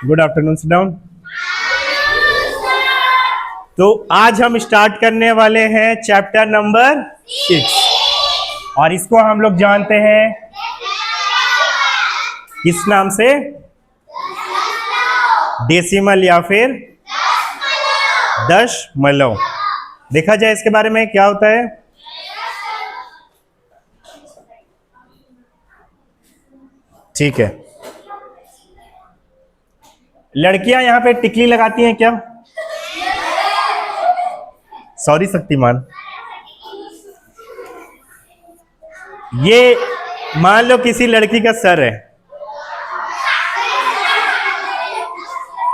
Good afternoon, sit down. तो आज हम स्टार्ट करने वाले हैं चैप्टर नंबर 6 और इसको हम लोग जानते हैं किस नाम से? डेसिमल या फिर दशमलव। देखा जाए इसके बारे में क्या होता है। ठीक है, लड़कियां यहां पे टिकली लगाती हैं क्या? सॉरी शक्तिमान, ये मान लो किसी लड़की का सर है।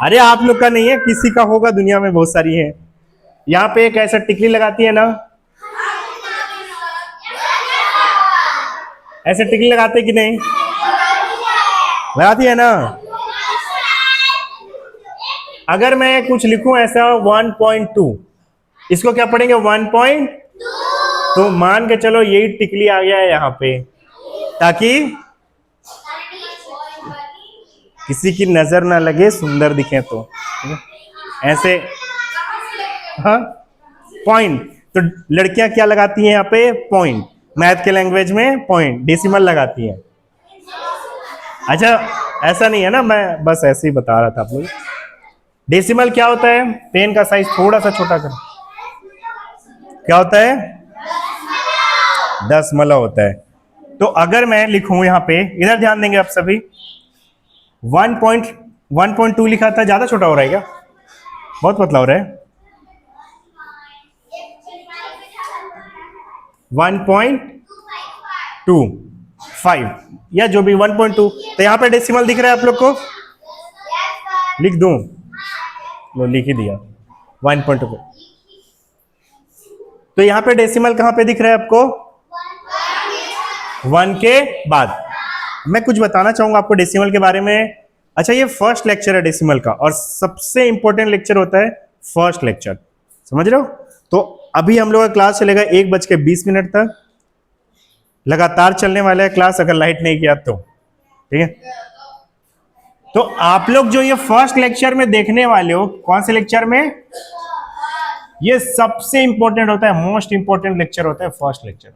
अरे आप लोग का नहीं है, किसी का होगा, दुनिया में बहुत सारी है। यहाँ पे एक ऐसा टिकली लगाती है ना, ऐसे टिकली लगाते कि नहीं? लगाती है ना। अगर मैं कुछ लिखूं ऐसा 1.2, इसको क्या पढ़ेंगे? 1. तो मान के चलो यही टिकली आ गया है यहाँ पे, ताकि किसी की नजर ना लगे, सुंदर दिखे तो ऐसे। हाँ, पॉइंट। तो लड़कियां क्या लगाती हैं यहाँ पे? पॉइंट। मैथ के लैंग्वेज में पॉइंट, डेसिमल लगाती हैं। अच्छा, ऐसा नहीं है ना, मैं बस ऐसे ही बता रहा था आप लोग। डेसिमल क्या होता है? पेन का साइज थोड़ा सा छोटा कर, क्या होता है? दशमलव होता है। तो अगर मैं लिखूं यहाँ पे, इधर ध्यान देंगे आप सभी, 1.2 लिखा था, ज्यादा छोटा हो रहा है क्या? बहुत पतला हो रहा है। 1.25 या जो भी 1.2। तो यहाँ पे डेसिमल दिख रहा है आप लोग को? लिख दूं? लो, लिख ही दिया 1.2। तो यहाँ पे डेसिमल कहाँ पे दिख रहा है आपको? 1 के बाद। मैं कुछ बताना चाहूंगा आपको डेसिमल के बारे में। अच्छा, ये फर्स्ट लेक्चर है डेसिमल का, और सबसे इंपॉर्टेंट लेक्चर होता है फर्स्ट लेक्चर, समझ रहे हो? तो अभी हम लोग का क्लास चलेगा 1:20 तक, लगातार चलने वाला है क्लास, अगर लाइट नहीं किया तो। ठीक है, तो आप लोग जो ये फर्स्ट लेक्चर में देखने वाले हो, कौन से लेक्चर में? ये सबसे इंपॉर्टेंट होता है, मोस्ट इंपॉर्टेंट लेक्चर होता है फर्स्ट लेक्चर।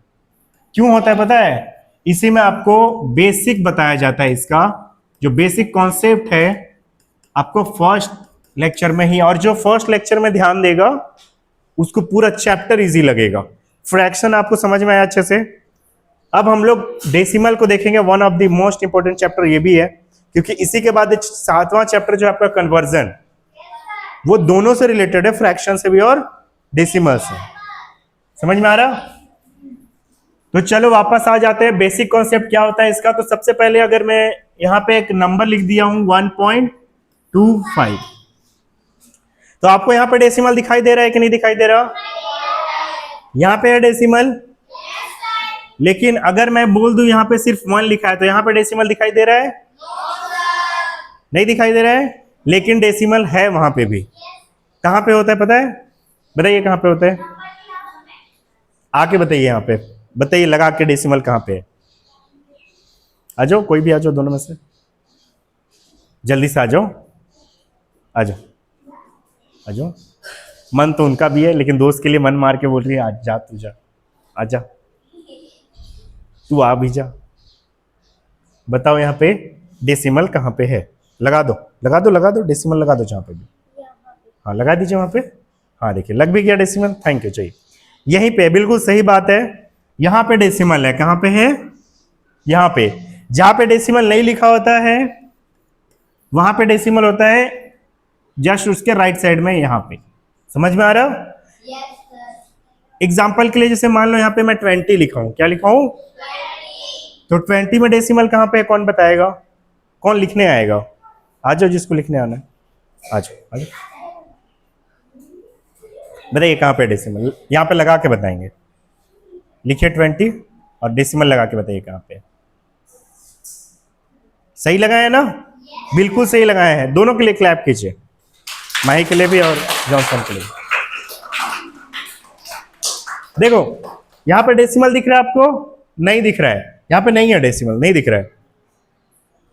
क्यों होता है पता है? इसी में आपको बेसिक बताया जाता है, इसका जो बेसिक कॉन्सेप्ट है आपको फर्स्ट लेक्चर में ही। और जो फर्स्ट लेक्चर में ध्यान देगा उसको पूरा चैप्टर इजी लगेगा। फ्रैक्शन आपको समझ में आया अच्छे से? अब हम लोग डेसिमल को देखेंगे, one of the most important chapter ये भी है, क्योंकि इसी के बाद 7वां चैप्टर जो है आपका कन्वर्जन, वो दोनों से रिलेटेड है, फ्रैक्शन से भी और डेसिमल से। समझ में आ रहा? तो चलो वापस आ जाते हैं, बेसिक कॉन्सेप्ट क्या होता है इसका। तो सबसे पहले अगर मैं यहां पे एक नंबर लिख दिया हूं 1.25, तो आपको यहां पे डेसिमल दिखाई दे रहा है कि नहीं दिखाई दे रहा? यहां पे है डेसिमल, लेकिन अगर मैं बोल दूं यहां पे सिर्फ 1 लिखा है, तो यहां पे डेसिमल दिखाई दे रहा है? नहीं दिखाई दे रहा है, लेकिन डेसिमल है वहां पे भी। कहां पे होता है पता है? बताइए कहां पे होता है? आके बताइए, यहां पे बताइए, लगा के डेसिमल कहां पे है? आ जाओ, कोई भी आ जाओ, दोनों में से जल्दी से आ जाओ, आ जाओ, आ जाओ। मन तो उनका भी है, लेकिन दोस्त के लिए मन मार के बोल रही है आज जा, तू जा, आजा, तू आ भी जा। बताओ यहाँ पे डेसिमल कहाँ पे है? लगा दो, लगा दो, लगा दो, डेसिमल लगा दो जहाँ पे भी। हाँ, लगा दीजिए वहां पे। हाँ, देखिए लग भी गया डेसिमल, थैंक यू। चाहिए यहीं पे, बिल्कुल सही बात है, यहाँ पे डेसिमल है। कहाँ पे है? यहाँ पे। जहां पे डेसिमल नहीं लिखा होता है वहां पे डेसिमल होता है जस्ट उसके राइट साइड में, यहाँ पे। समझ में आ रहा? एग्जाम्पल के लिए जैसे मान लो यहाँ पे मैं 20 लिखा हूं, क्या लिखा हूं? तो 20 में डेसिमल कहाँ पे है? कौन बताएगा? कौन लिखने आएगा? आ जाओ, जिसको लिखने आना है आ जाओ, आ जाओ। बताइए कहाँ पे डेसिमल? यहाँ पे लगा के बताएंगे। लिखिए 20 और डेसिमल लगा के बताइए कहाँ पे। सही लगाया ना? बिल्कुल सही लगाया है। दोनों के लिए क्लैप कीजिए, माही के लिए भी और जॉनसन के लिए। देखो यहाँ पे डेसिमल दिख रहा है आपको? नहीं दिख रहा है, यहाँ पे नहीं है डेसिमल, नहीं दिख रहा है।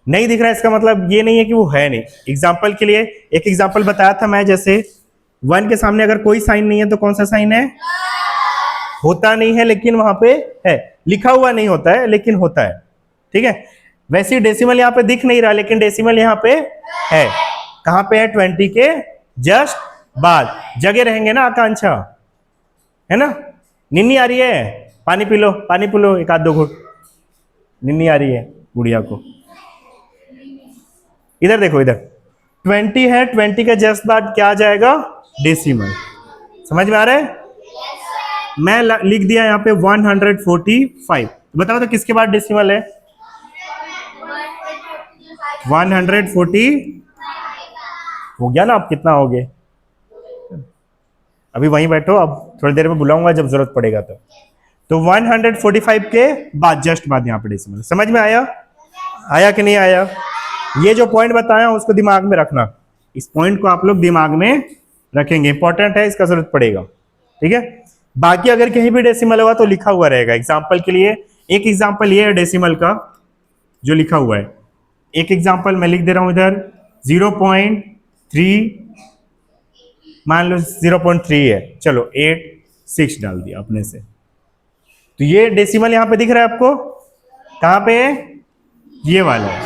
नहीं दिख रहा है इसका मतलब ये नहीं है कि वो है नहीं। एग्जाम्पल के लिए एक एग्जाम्पल बताया था मैं, जैसे 1 के सामने अगर कोई साइन नहीं है तो कौन सा साइन है? होता नहीं है लेकिन वहां पे है, लिखा हुआ नहीं होता है लेकिन होता है, ठीक है। वैसे ही डेसिमल यहाँ पे दिख नहीं रहा लेकिन डेसिमल यहाँ पे है। कहां पे है? 20 के जस्ट बाद। जगह रहेंगे ना आकांक्षा, है ना? निन्नी आ रही है? पानी पी लो, पानी पी लो एक आध दो घुट। निन्नी आ रही है गुड़िया को। इधर देखो, इधर 20 है, 20 के जस्ट बाद क्या आ जाएगा? डेसिमल। समझ में आ रहा है? मैं लिख दिया यहाँ पे 145। बताओ तो किसके बाद डेसिमल है? 140 हो गया ना? अब कितना हो गए? अभी वहीं बैठो, अब थोड़ी देर में बुलाऊंगा जब जरूरत पड़ेगा तो 145 के बाद जस्ट बाद यहाँ पे डेसिमल। समझ में आया? आया कि नहीं आया? ये जो पॉइंट बताया उसको दिमाग में रखना। इस पॉइंट को आप लोग दिमाग में रखेंगे, इंपॉर्टेंट है, इसका जरूरत पड़ेगा, ठीक है। बाकी अगर कहीं भी डेसिमल होगा तो लिखा हुआ रहेगा। एग्जाम्पल के लिए एक एग्जाम्पल ये है डेसिमल का जो लिखा हुआ है। एक एग्जाम्पल मैं लिख दे रहा हूं इधर, 0.3, मान लो 0.3 है, चलो 86 डाल दिया अपने से। तो ये डेसिमल यहां पे दिख रहा है आपको? कहां पे है? ये वाला है,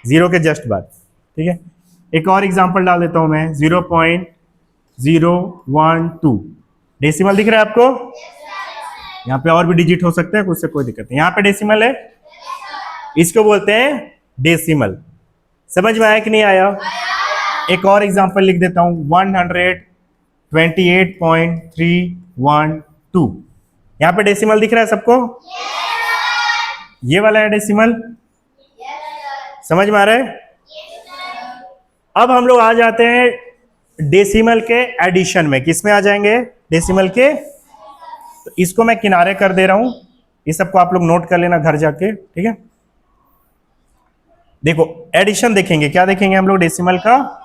0 के जस्ट बाद, ठीक है। एक और एग्जाम्पल डाल देता हूं मैं, 0.012 डेसिमल दिख रहा है आपको? यहाँ पे और भी डिजिट हो सकते हैं, उससे कोई दिक्कत नहीं। यहाँ पे डेसिमल है, इसको बोलते हैं डेसिमल। समझ में आया कि नहीं आया? एक और एग्जांपल लिख देता हूं, 128.312। यहाँ पे डेसिमल दिख रहा है सबको? ये वाला है डेसिमल। समझ में आ रहा है? अब हम लोग आ जाते हैं डेसिमल के एडिशन में। किस में आ जाएंगे? डेसिमल के। तो इसको मैं किनारे कर दे रहा हूं, ये सबको आप लोग नोट कर लेना घर जाके, ठीक है। देखो एडिशन देखेंगे, क्या देखेंगे हम लोग डेसिमल का?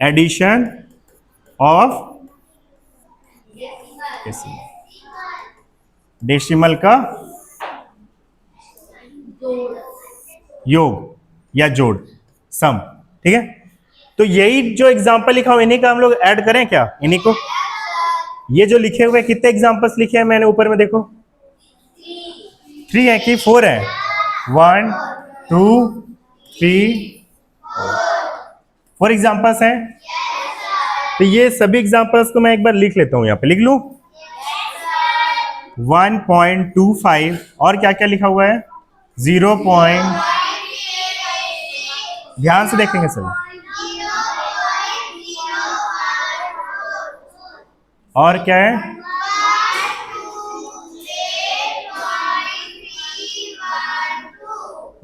एडिशन ऑफ डेसिमल का योग या जोड़, सम, ठीक है। तो यही जो एग्जांपल लिखा हुआ इन्हीं का हम लोग ऐड करें क्या? इन्हीं को, ये जो लिखे हुए कितने एग्जांपल्स लिखे हैं मैंने ऊपर में देखो? 3 है कि 4 है? 1 2 3 4 एग्जांपल्स हैं। तो ये सभी एग्जांपल्स को मैं एक बार लिख लेता हूं, यहां पे लिख लूं। 1.25 और क्या क्या लिखा हुआ है? 0. ध्यान से देखेंगे सभी। और क्या है?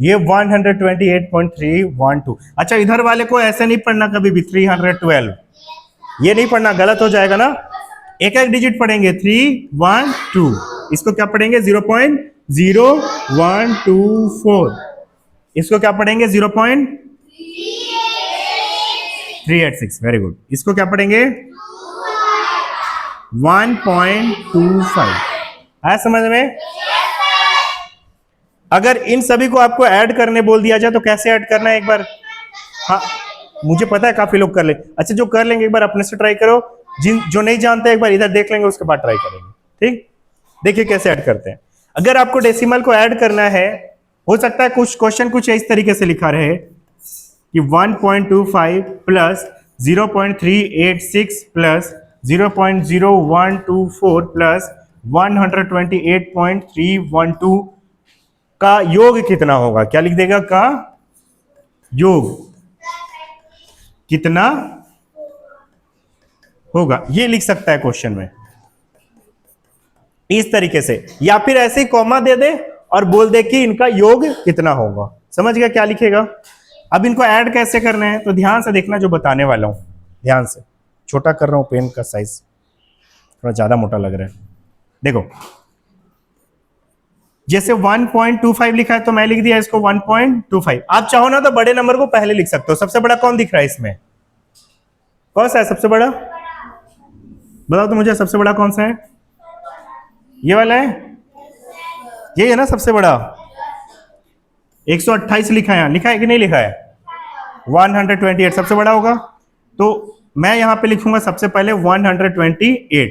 ये 128.312। अच्छा, इधर वाले को ऐसे नहीं पढ़ना कभी भी 312, ये नहीं पढ़ना, गलत हो जाएगा ना। एक एक डिजिट पढ़ेंगे, 3 1 2। इसको क्या पढ़ेंगे? 0.0124। इसको क्या पढ़ेंगे? 0.386। Very good. इसको क्या पढ़ेंगे? 1.25। आया समझ में? अगर इन सभी को आपको ऐड करने बोल दिया जाए तो कैसे ऐड करना है एक बार? हाँ, मुझे पता है काफी लोग कर ले। अच्छा, जो कर लेंगे एक बार अपने से ट्राई करो, जो नहीं जानते एक बार इधर देख लेंगे, उसके बाद ट्राई करेंगे, ठीक। देखिए कैसे ऐड करते हैं। अगर आपको डेसिमल को ऐड करना है, हो सकता है कुछ क्वेश्चन कुछ इस तरीके से लिखा रहे कि 1.25 प्लस 0.386 प्लस 0.0124 प्लस 128.312 का योग कितना होगा? क्या लिख देगा? का योग कितना होगा, ये लिख सकता है क्वेश्चन में इस तरीके से, या फिर ऐसे ही कॉमा दे दे और बोल दे कि इनका योग कितना होगा। समझ गया क्या लिखेगा? अब इनको ऐड कैसे करना है तो ध्यान से देखना जो बताने वाला हूं, ध्यान से। छोटा कर रहा हूं, पेन का साइज थोड़ा ज्यादा मोटा लग रहा है। देखो, जैसे 1.25 लिखा है तो मैं लिख दिया इसको 1.25। आप चाहो ना तो बड़े नंबर को पहले लिख सकते हो। सबसे बड़ा कौन दिख रहा है इसमें? कौन सा है सबसे बड़ा? बताओ तो मुझे, सबसे बड़ा कौन सा है? ये वाला है? ये है ना सबसे बड़ा, 128 लिखा है, यहाँ लिखा है कि नहीं लिखा है? 128 सबसे बड़ा होगा, तो मैं यहां पे लिखूंगा सबसे पहले 128।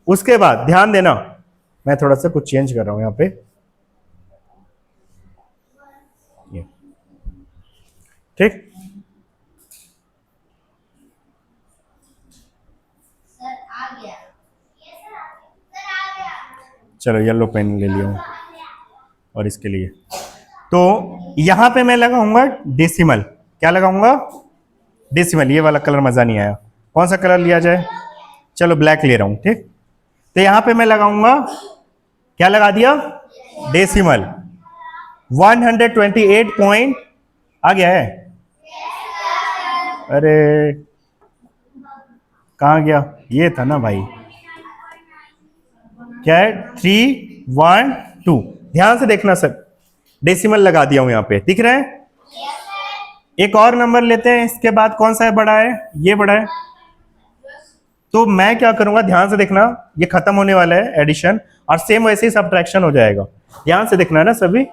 उसके बाद ध्यान देना, मैं थोड़ा सा कुछ चेंज कर रहा हूं यहां पे, ठीक। चलो येलो पेन ले लिया हूं और इसके लिए, तो यहां पे मैं लगाऊंगा डेसिमल। क्या लगाऊंगा? डेसिमल। ये वाला कलर मजा नहीं आया, कौन सा कलर लिया जाए? चलो ब्लैक ले रहा हूं, ठीक। तो यहां पे मैं लगाऊंगा, क्या लगा दिया? डेसिमल। 128 पॉइंट आ गया है। अरे कहां गया? ये था ना भाई, क्या है? 312। ध्यान से देखना सर, डेसिमल लगा दिया हूं यहां पे, दिख रहा है? एक और नंबर लेते हैं, इसके बाद कौन सा है बड़ा है? ये बड़ा है। तो मैं क्या करूंगा, ध्यान से देखना, ये खत्म होने वाला है एडिशन, और सेम वैसे ही सब्ट्रैक्शन हो जाएगा। ध्यान से देखना है ना सभी।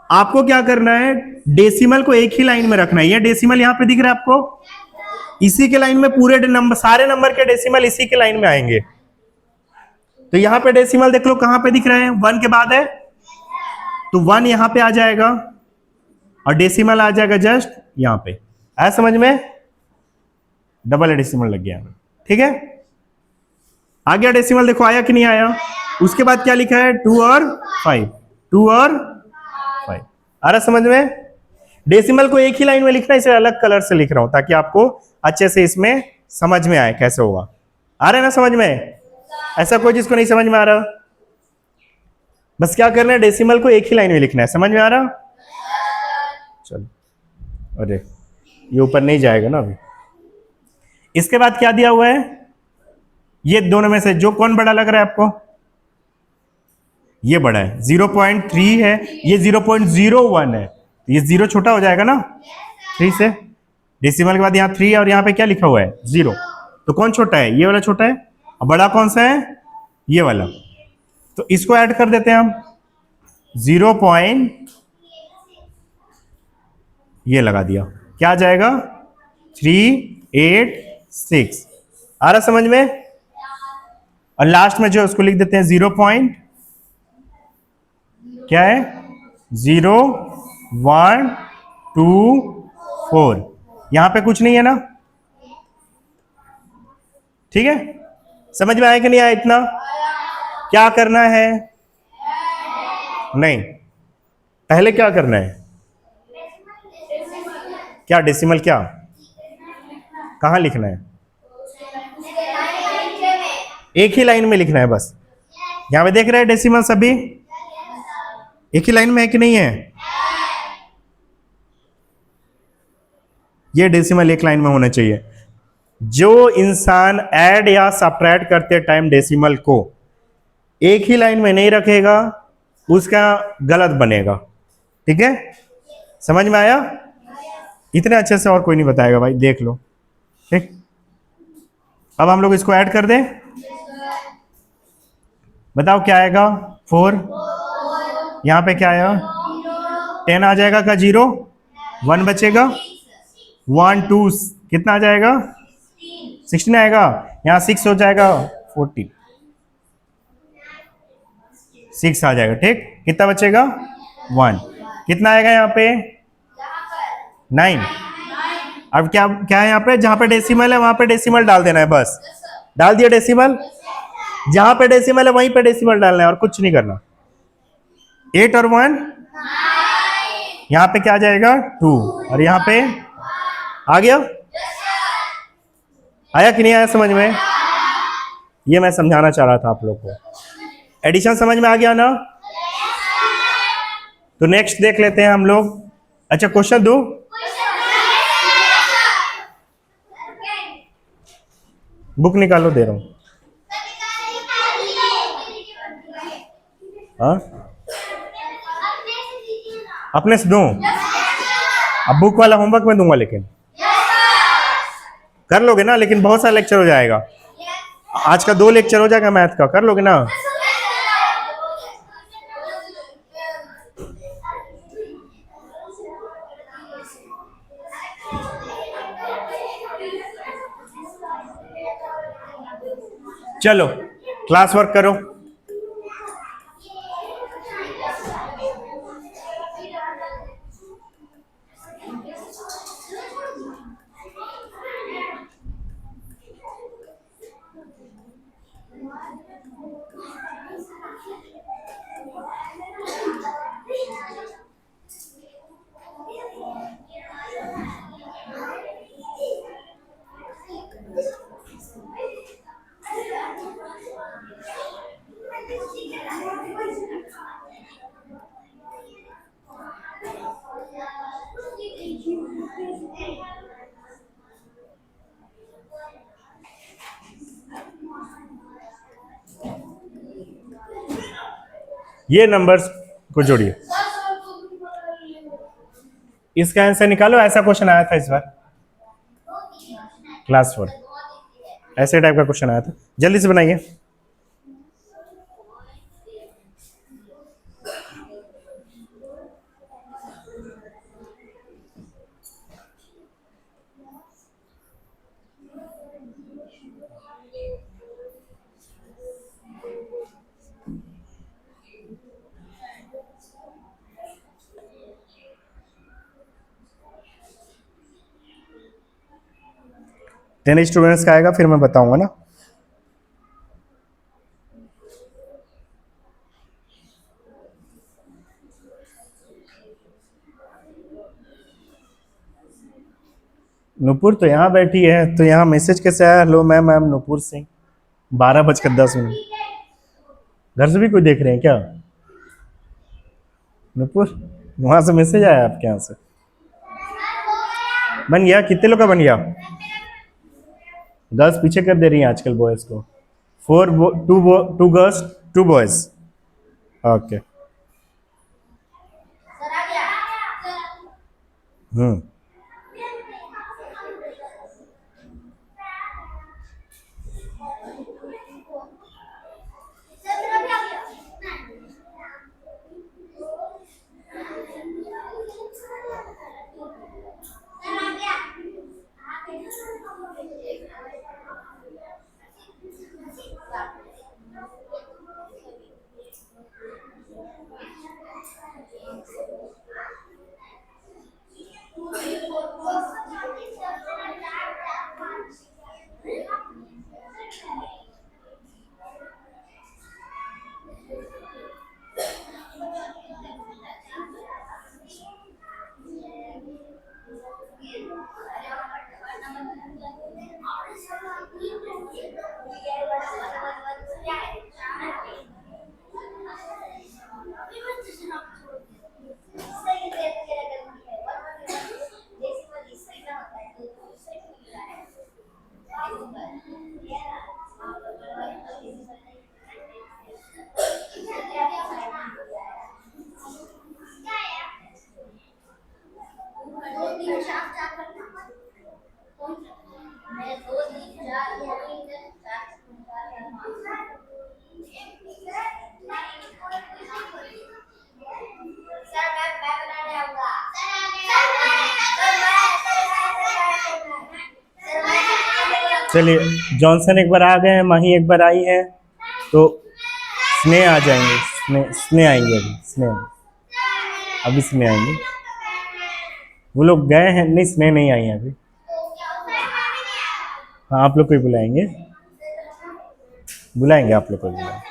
आपको क्या करना है, डेसिमल को एक ही लाइन में रखना है। ये डेसिमल यहां पे दिख रहा है आपको, इसी के लाइन में पूरे नंबर, सारे नंबर के डेसिमल इसी के लाइन में आएंगे। तो यहां पे डेसिमल देख लो कहां पे दिख रहे हैं, 1 के बाद है, तो 1 यहां पे आ जाएगा और डेसिमल आ जाएगा जस्ट यहां पे। आया समझ में? डबल डेसिमल लग गया, ठीक है। आ गया डेसिमल, देखो आया कि नहीं आया। उसके बाद क्या लिखा है? 2 और 5, 2 और 5। आ रहा समझ में? डेसिमल को एक ही लाइन में लिखना है, इसे अलग कलर से लिख रहा हूं ताकि आपको अच्छे से इसमें समझ में आए कैसे होगा। आ रहा है ना समझ में? ऐसा कोई जिसको नहीं समझ में आ रहा? बस क्या करना है, डेसिमल को एक ही लाइन में लिखना है। समझ में आ रहा? चलो, अरे ये ऊपर नहीं जाएगा ना अभी। इसके बाद क्या दिया हुआ है? ये दोनों में से जो कौन बड़ा लग रहा है आपको? ये बड़ा है, 0.3 है, ये 0.01 है, तो ये 0 छोटा हो जाएगा ना 3 से। डेसिमल के बाद यहाँ 3 है और यहाँ पे क्या लिखा हुआ है? 0। तो कौन छोटा है? ये वाला छोटा है, और बड़ा कौन सा है? ये वाला। तो इसको ऐड कर देते हैं हम, 0. ये लगा दिया, क्या आ जाएगा? 386। आ रहा समझ में? और लास्ट में जो उसको लिख देते हैं 0. क्या है? 0, 1, 2, 4। यहां पे कुछ नहीं है ना, ठीक है। समझ में आया कि नहीं आया? इतना क्या करना है? नहीं, पहले क्या करना है? क्या डेसिमल, क्या कहां लिखना है? एक ही लाइन में लिखना है बस। यहां पे देख रहे हैं डेसिमल सभी एक ही लाइन में है कि नहीं है? ये डेसिमल एक लाइन में होना चाहिए। जो इंसान ऐड या सब्ट्रैक्ट करते टाइम डेसिमल को एक ही लाइन में नहीं रखेगा, उसका गलत बनेगा, ठीक है। समझ में आया? इतने अच्छे से और कोई नहीं बताएगा भाई, देख लो, ठीक। अब हम लोग इसको ऐड कर दें, बताओ क्या आएगा? 4। यहां पे क्या आया? 10 आ जाएगा का? 0, 1 बचेगा, 1, 2, कितना आ जाएगा? 16 आएगा। यहाँ 6 हो जाएगा, 14, 6 आ जाएगा, ठीक। कितना बचेगा? 1। कितना आएगा यहाँ पे? 9। अब क्या क्या है यहाँ पे? जहां पे डेसिमल है वहां पे डेसिमल डाल देना है, बस डाल दिया डेसिमल। जहां पे डेसिमल है वहीं पे डेसिमल डालना है और कुछ नहीं करना। 8 और 1, यहाँ पे क्या आ जाएगा? 2, और यहाँ पे आ गया। आया कि नहीं आया समझ में? ये मैं समझाना चाह रहा था आप लोग को। एडिशन समझ में आ गया ना? तो नेक्स्ट देख लेते हैं हम लोग। अच्छा क्वेश्चन दो, बुक निकालो, दे रहा हूं। हाँ अपने से दूं? अब बुक वाला होमवर्क में दूंगा, लेकिन कर लोगे ना? लेकिन बहुत सारा लेक्चर हो जाएगा, आज का 2 लेक्चर हो जाएगा मैथ का, कर लोगे ना? चलो क्लास वर्क करो। ये नंबर्स को जोड़िए, इसका आंसर निकालो। ऐसा क्वेश्चन आया था इस बार क्लास 4, ऐसे टाइप का क्वेश्चन आया था। जल्दी से बनाइए। टेन स्टूडेंट्स का आएगा फिर मैं बताऊंगा ना। नूपुर तो यहाँ बैठी है, तो यहाँ मैसेज कैसे आया? Hello ma'am, I am Nupur Singh. 12:10। घर से भी कोई देख रहे हैं क्या? नूपुर, वहां से मैसेज आया आपके यहाँ से? बन गया? कितने लोग का बन गया? गर्ल्स पीछे कर दे रही हैं आजकल बॉयज को। 2 गर्ल्स 2 बॉयज। ओके। हम्म। चलिए, जॉनसन एक बार आ गए हैं, माही एक बार आई है, तो स्नेह आ जाएंगे। स्नेह आएंगे, अभी स्नेह आएंगे। वो लोग गए हैं, नहीं स्नेह नहीं आई है अभी। हाँ, आप लोग को ही बुलाएंगे, आप लोग को बुलाएंगे।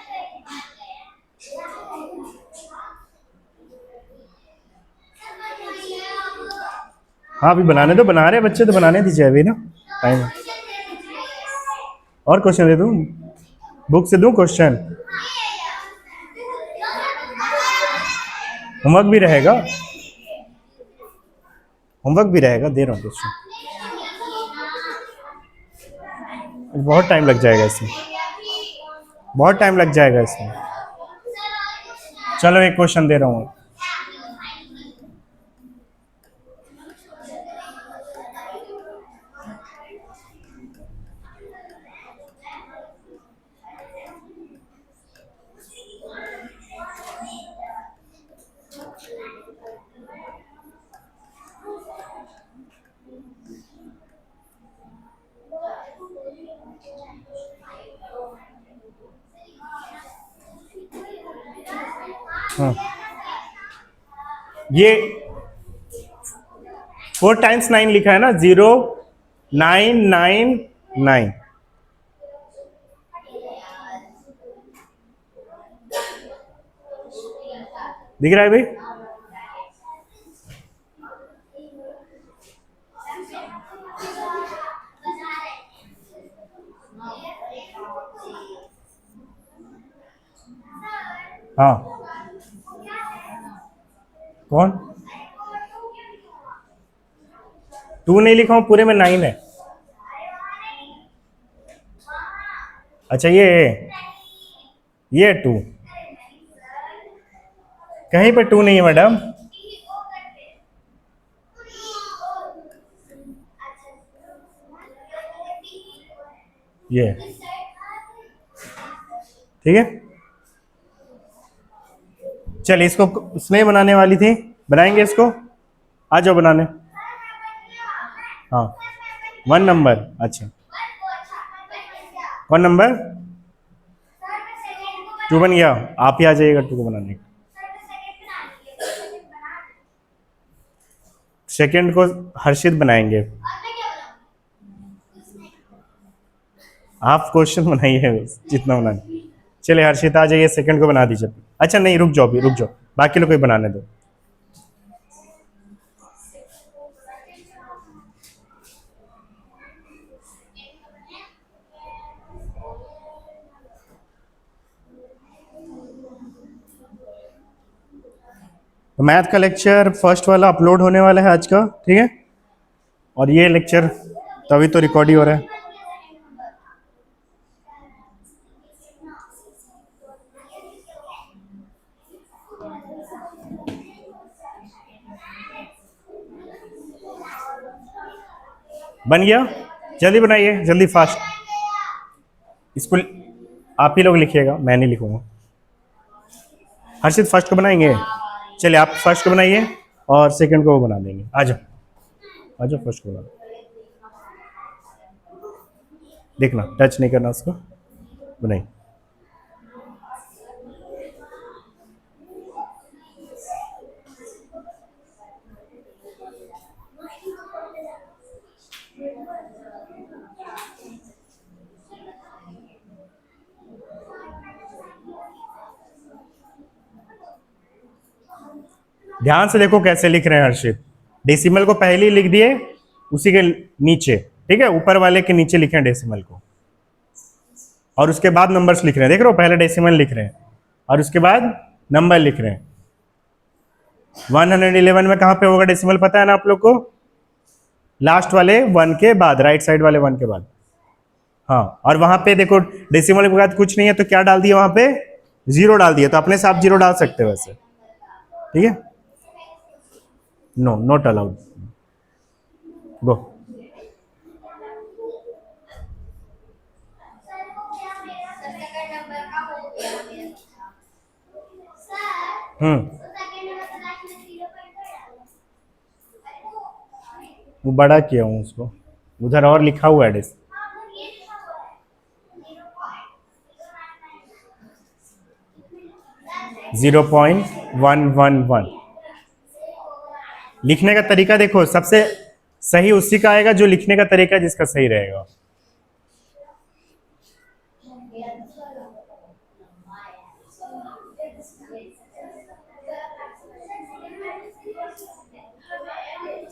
हाँ, अभी बनाने दो, बना रहे बच्चे तो बनाने दीजिए अभी ना, टाइम है। और क्वेश्चन दे दूं? बुक से दूं क्वेश्चन? होमवर्क भी रहेगा, दे रहा हूँ क्वेश्चन। बहुत टाइम लग जाएगा इसमें, चलो एक क्वेश्चन दे रहा हूँ। हाँ, ये 4 टाइम्स 9 लिखा है ना, 0 9 9 9। दिख रहा है भाई? हाँ, कौन? 2 नहीं लिखा हूं, पूरे में 9 है। अच्छा, ये 2, कहीं पे 2 नहीं है मैडम। ये ठीक है, चल इसको उसने बनाने वाली थी, बनाएंगे इसको। आ जाओ बनाने। हाँ, 1 नंबर। अच्छा, कौन नंबर? 2 बन गया, आप ही आ जाइएगा 2 को बनाने। सेकंड को हर्षित बनाएंगे। आप क्वेश्चन बनाइए जितना बनाए। चलिए हर्षित आ जाइए, सेकंड को बना दीजिए। अच्छा नहीं, रुक जाओ, अभी रुक जाओ, बाकी लोग को बनाने दो। तो मैथ का लेक्चर फर्स्ट वाला अपलोड होने वाला है आज का, ठीक है। और ये लेक्चर तभी तो रिकॉर्ड ही हो रहा है। बन गया? जल्दी बनाइए, जल्दी फास्ट। इसको आप ही लोग लिखिएगा, मैं नहीं लिखूंगा। हर्षित फर्स्ट को बनाएंगे। चलिए आप फर्स्ट को बनाइए और सेकंड को वो बना देंगे। आ जाओ, आ जाओ, फर्स्ट को बना। देखना, टच नहीं करना उसको, बनाइए। ध्यान से देखो कैसे लिख रहे हैं हर्षित। डेसिमल को पहले ही लिख दिए, उसी के नीचे, ठीक है, ऊपर वाले के नीचे लिखे डेसिमल को, और उसके बाद नंबर्स लिख रहे हैं। देख रहे हो, पहले डेसिमल लिख रहे हैं और उसके बाद नंबर लिख रहे हैं। 111 में कहां पे होगा डेसिमल, पता है ना आप लोग को? लास्ट वाले 1 के बाद, राइट साइड वाले 1 के बाद। हाँ, और वहां पे देखो डेसिमल के बाद कुछ नहीं है तो क्या डाल दिया वहां पे? 0 डाल दिया। तो अपने से आप 0 डाल सकते हो वैसे, ठीक है। No, not allowed. गो। वो बड़ा किया हूँ उसको, उधर और लिखा हुआ है डेस। जीरो 0.111। लिखने का तरीका देखो, सबसे सही उसी का आएगा जो लिखने का तरीका जिसका सही रहेगा।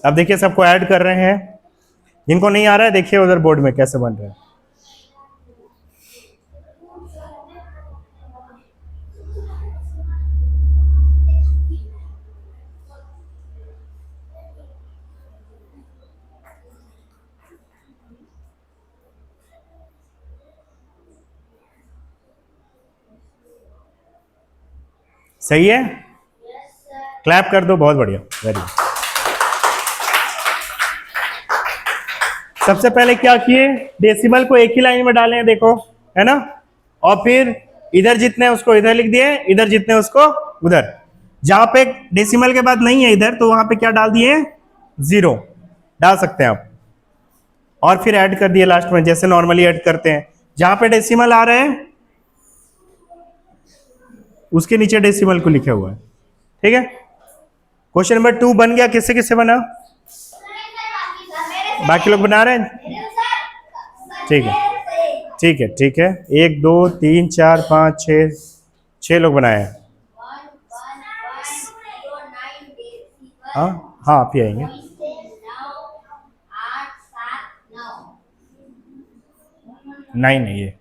अब देखिए सबको ऐड कर रहे हैं। जिनको नहीं आ रहा है देखिए उधर बोर्ड में कैसे बन रहा है। सही है? क्लैप कर दो, बहुत बढ़िया, वेरी गुड। सबसे पहले क्या किए, डेसिमल को एक ही लाइन में डाले हैं, देखो, है ना। और फिर इधर जितने उसको इधर लिख दिए, इधर जितने उसको उधर। जहां पे डेसिमल के बाद नहीं है इधर, तो वहां पे क्या डाल दिए? 0 डाल सकते हैं आप। और फिर ऐड कर दिए लास्ट में, जैसे नॉर्मली ऐड करते हैं। जहां पे डेसिमल आ रहे हैं उसके नीचे डेसिमल को लिखा हुआ है। ठीक है, क्वेश्चन नंबर 2 बन गया। किससे किससे बना? बाकी लोग बना रहे हैं? ठीक है ठीक है ठीक है, 1 2 3 4 5 6, 6 लोग बनाए हैं। हाँ हाँ, आप ही आएंगे। 9 है ये।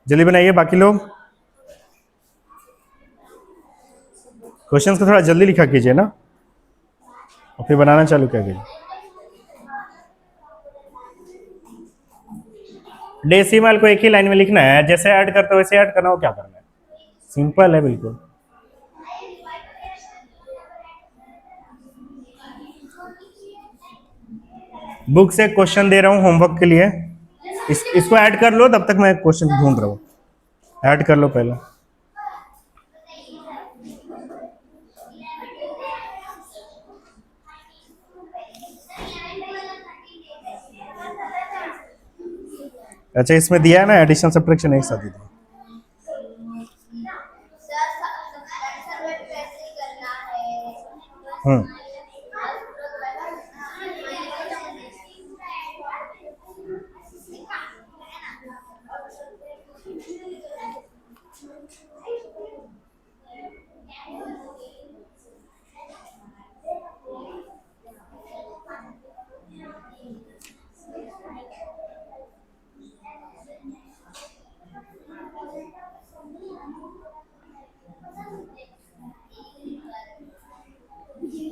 जल्दी बनाइए बाकी लोग। क्वेश्चंस को थोड़ा जल्दी लिखा कीजिए ना, और फिर बनाना चालू कर कीजिए। डेसिमल को एक ही लाइन में लिखना है, जैसे ऐड करते हो वैसे ऐड करना हो, क्या करना है, सिंपल है बिल्कुल। बुक से क्वेश्चन दे रहा हूँ होमवर्क के लिए, इसको ऐड कर लो, तब तक मैं क्वेश्चन ढूंढ रहा हूँ। ऐड कर लो पहले। अच्छा, इसमें दिया है ना एडिशन सब्ट्रैक्शन एक साथ ही दिया। हम्म,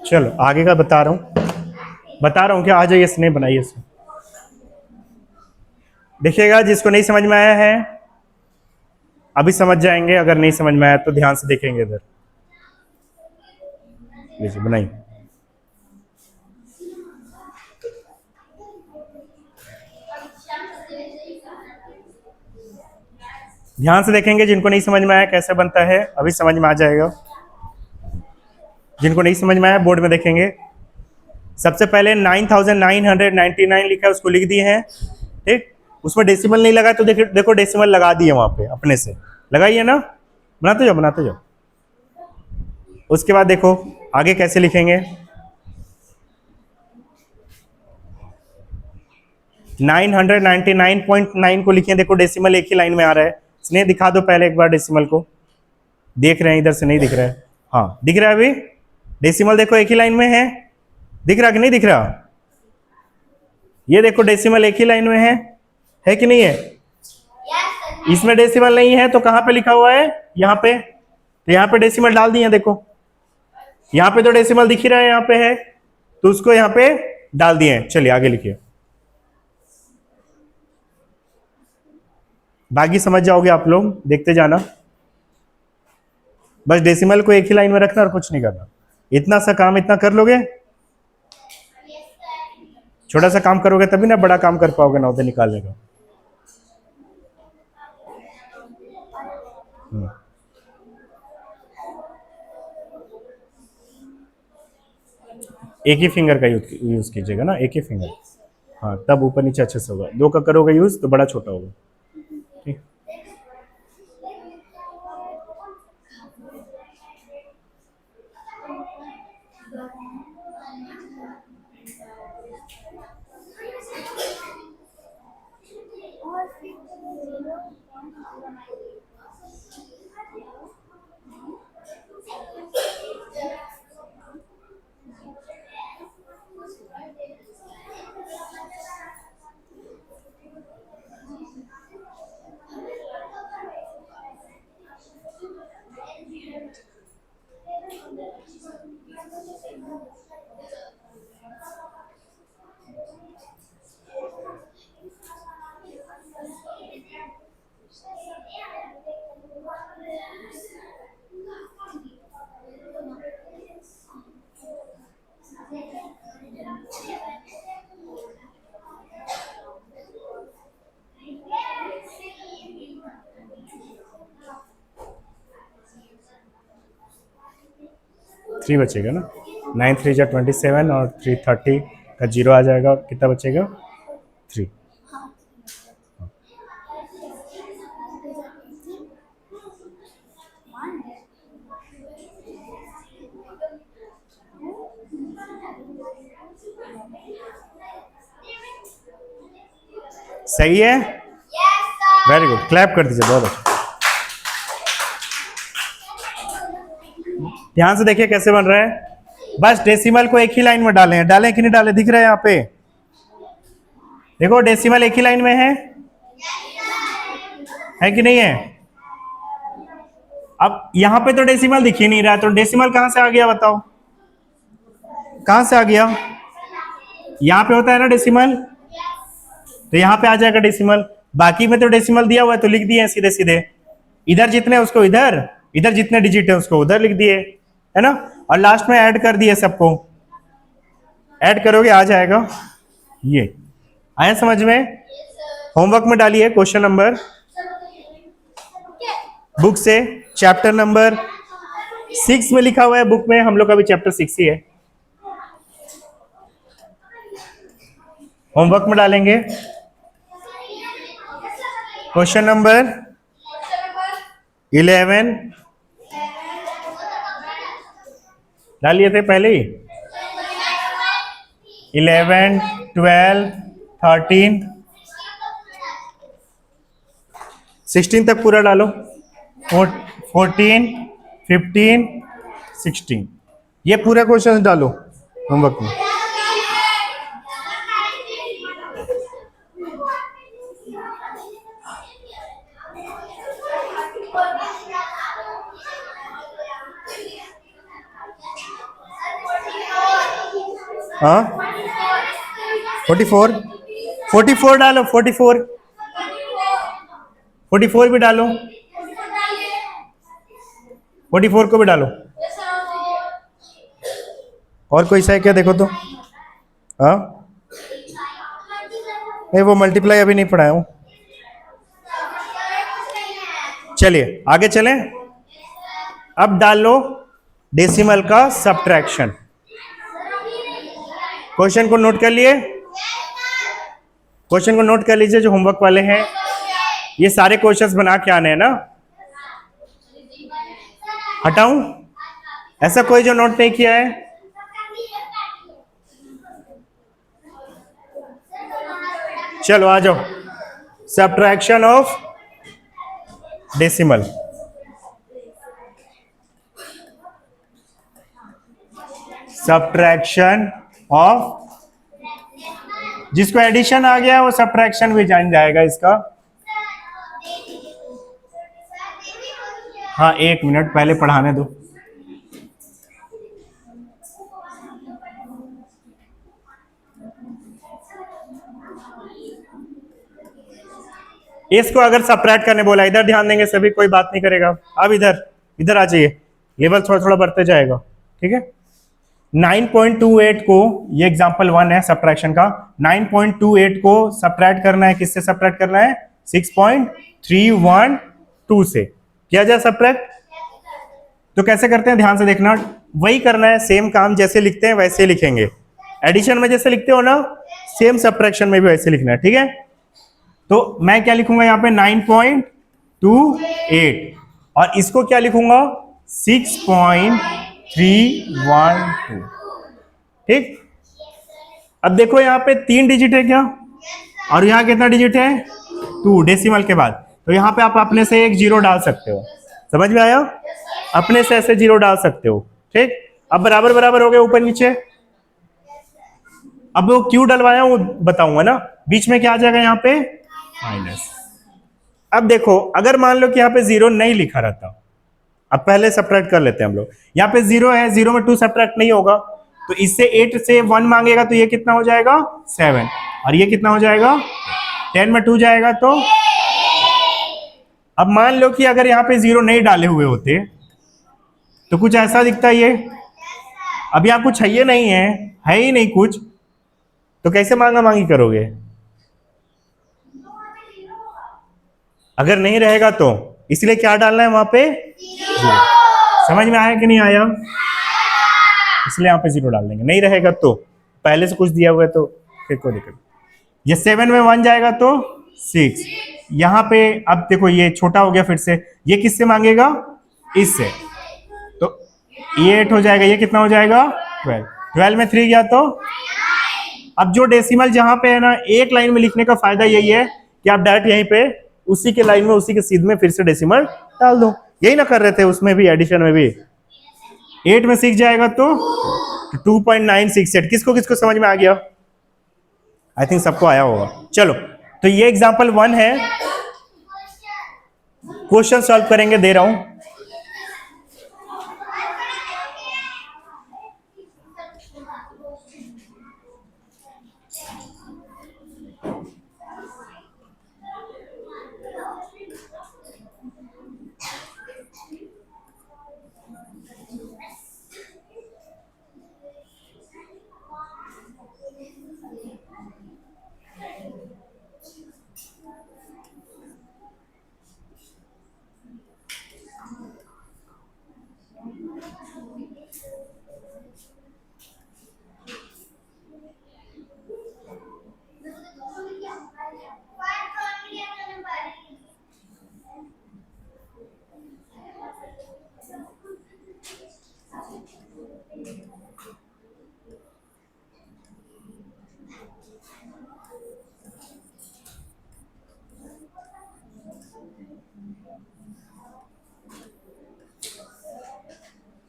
चलो आगे का बता रहा हूँ क्या, आ जाइए, स्नेह बनाइए इसमें। देखिएगा, जिसको नहीं समझ में आया है अभी समझ जाएंगे, अगर नहीं समझ में आया तो ध्यान से देखेंगे इधर। लीजिए बनाइए। ध्यान से देखेंगे, जिनको नहीं समझ में आया कैसे बनता है अभी समझ में आ जाएगा। जिनको नहीं समझ में आया बोर्ड में देखेंगे। सबसे पहले 9999 लिखा है, उसको लिख दिए हैं। ठीक, उसमें डेसिमल नहीं लगा तो देखो डेसिमल लगा दिए वहां पे अपने से, लगाइए ना, बनाते जाओ। उसके बाद देखो आगे कैसे लिखेंगे। 999.9 को लिखें, देखो डेसिमल एक ही लाइन में आ रहा है। स्नेह दिखा दो पहले एक बार डेसिमल को, देख रहे हैं इधर से, नहीं दिख रहा है? हाँ दिख रहा है अभी, डेसिमल देखो एक ही लाइन में है, दिख रहा कि नहीं दिख रहा? ये देखो डेसिमल एक ही लाइन में है कि नहीं है? इसमें डेसिमल नहीं है तो कहां पे लिखा हुआ है? यहाँ पे, तो यहाँ पे डेसिमल डाल दिए, देखो यहाँ पे तो डेसिमल दिख ही रहा है, यहाँ पे है तो उसको यहाँ पे डाल दिए। चलिए आगे लिखिए, बाकी समझ जाओगे आप लोग, देखते जाना। बस डेसिमल को एक ही लाइन में रखना और कुछ नहीं करना। इतना सा काम इतना कर लोगे, छोटा सा काम करोगे तभी ना बड़ा काम कर पाओगे नौते निकालने का। एक ही फिंगर का यूज कीजिएगा ना, एक ही फिंगर। हाँ, तब ऊपर नीचे अच्छे से होगा। दो का करोगे यूज तो बड़ा छोटा होगा। ठीक, 3 बचेगा ना, 9 3 जा 27 और 330 का 0 आ जाएगा, कितना बचेगा 3। सही है, वेरी गुड, क्लैप कर दीजिए, बहुत अच्छा। ध्यान से देखिए कैसे बन रहा है। बस डेसिमल को एक ही लाइन में डालें, डालें कि नहीं डालें, दिख रहा है यहाँ पे, देखो डेसिमल एक ही लाइन में है कि नहीं है। अब यहाँ पे तो डेसिमल दिख ही नहीं रहा, तो डेसिमल कहां से आ गया बताओ, कहां से आ गया, यहाँ पे होता है ना डेसिमल, तो यहाँ पे आ जाएगा डेसिमल। बाकी में तो डेसिमल दिया हुआ है तो लिख दिए सीधे सीधे, इधर जितने उसको इधर, इधर जितने डिजिट है उसको उधर लिख दिए, है ना, और लास्ट में ऐड कर दिए, सबको ऐड करोगे आ जाएगा ये। आया समझ में। होमवर्क में डालिए क्वेश्चन नंबर, बुक से चैप्टर नंबर 6 में लिखा हुआ है, बुक में हम लोग का भी चैप्टर 6 ही है। होमवर्क में डालेंगे क्वेश्चन नंबर 11 डालिए थे पहले ही, 11 12 13 16 तक पूरा डालो, 14 15 16, ये पूरा क्वेश्चन डालो होमवर्क में। हाँ 44 44 डालो, 44 भी डालो, 44 को भी डालो। और कोई सा है क्या देखो तो, हाँ नहीं वो मल्टीप्लाई अभी नहीं पढ़ाया हूं। चलिए आगे चलें, अब डाल लो डेसिमल का सब्ट्रैक्शन। क्वेश्चन को नोट कर लिए, क्वेश्चन को नोट कर लीजिए जो होमवर्क वाले हैं, ये सारे क्वेश्चंस बना के आने हैं ना। हटाऊं, ऐसा कोई जो नोट नहीं किया है, चलो आ जाओ। Subtraction of decimal, subtraction of, जिसको एडिशन आ गया वो सब्ट्रैक्शन भी जान जाएगा इसका। हाँ 1 मिनट पहले पढ़ाने दो। इसको अगर सब्ट्रैक्ट करने बोला, इधर ध्यान देंगे सभी, कोई बात नहीं करेगा। अब इधर इधर आ जाइए, लेवल थोड़ा थोड़ा बढ़ते जाएगा, ठीक है। 9.28 को, ये एग्जांपल 1 है सब्ट्रैक्शन का, 9.28 को सब्ट्रैक्ट करना है, किससे सब्ट्रैक्ट करना है, 6.312 से किया जाए सब्ट्रैक्ट। तो कैसे करते हैं ध्यान से देखना, वही करना है, सेम काम जैसे लिखते हैं वैसे लिखेंगे। एडिशन में जैसे लिखते हो ना, सेम सब्ट्रैक्शन में भी वैसे लिखना है, ठीक है। तो मैं क्या लिखूंगा यहाँ पे 9.28 और इसको क्या लिखूंगा 6.312, ठीक। अब देखो यहाँ पे 3 डिजिट है क्या, और यहाँ कितना डिजिट है 2 डेसिमल के बाद, तो यहाँ पे आप अपने से एक 0 डाल सकते हो, समझ में आया, अपने से ऐसे 0 डाल सकते हो, ठीक। अब बराबर बराबर हो गए ऊपर नीचे। अब वो क्यों डलवाया वो बताऊंगा ना, बीच में क्या आ जाएगा यहाँ पे माइनस। अब देखो अगर मान लो कि यहाँ पे 0 नहीं लिखा रहता, अब पहले सब्ट्रैक्ट कर लेते हैं हम लोग, यहाँ पे 0 है, 0 में 2 सब्ट्रैक्ट नहीं होगा, तो इससे 8 से 1 मांगेगा तो ये कितना हो जाएगा 7, और ये कितना हो जाएगा 10 में 2 जाएगा तो। अब मान लो कि अगर यहाँ पे 0 नहीं डाले हुए होते तो कुछ ऐसा दिखता ये, अब यहाँ कुछ है नहीं है ही नहीं कुछ, तो कैसे मांगा मांगी करोगे, अगर नहीं रहेगा तो, इसलिए क्या डालना है वहां पे 0। समझ में आया कि नहीं आया, इसलिए यहाँ पे 0 डाल देंगे, नहीं रहेगा तो पहले से कुछ दिया हुआ है तो फिर कोई दिक्कत। ये 7 में 1 जाएगा तो 6। यहाँ पे अब देखो ये छोटा हो गया, फिर से ये किससे मांगेगा, इससे, तो ये 8 हो जाएगा, ये कितना हो जाएगा 12। 12 में 3 गया तो अब जो डेसिमल जहां पे है ना, एक लाइन में लिखने का फायदा यही है कि आप डायरेक्ट यहीं पे उसी के लाइन में उसी के सीध में फिर से डेसिमल डाल दो। यही ना कर रहे थे उसमें भी, एडिशन में भी। 8 में 6 जाएगा तो 2.968। किसको किसको समझ में आ गया? आई थिंक सबको आया होगा। चलो, तो ये एग्जाम्पल 1 है। क्वेश्चन सॉल्व करेंगे, दे रहा हूं।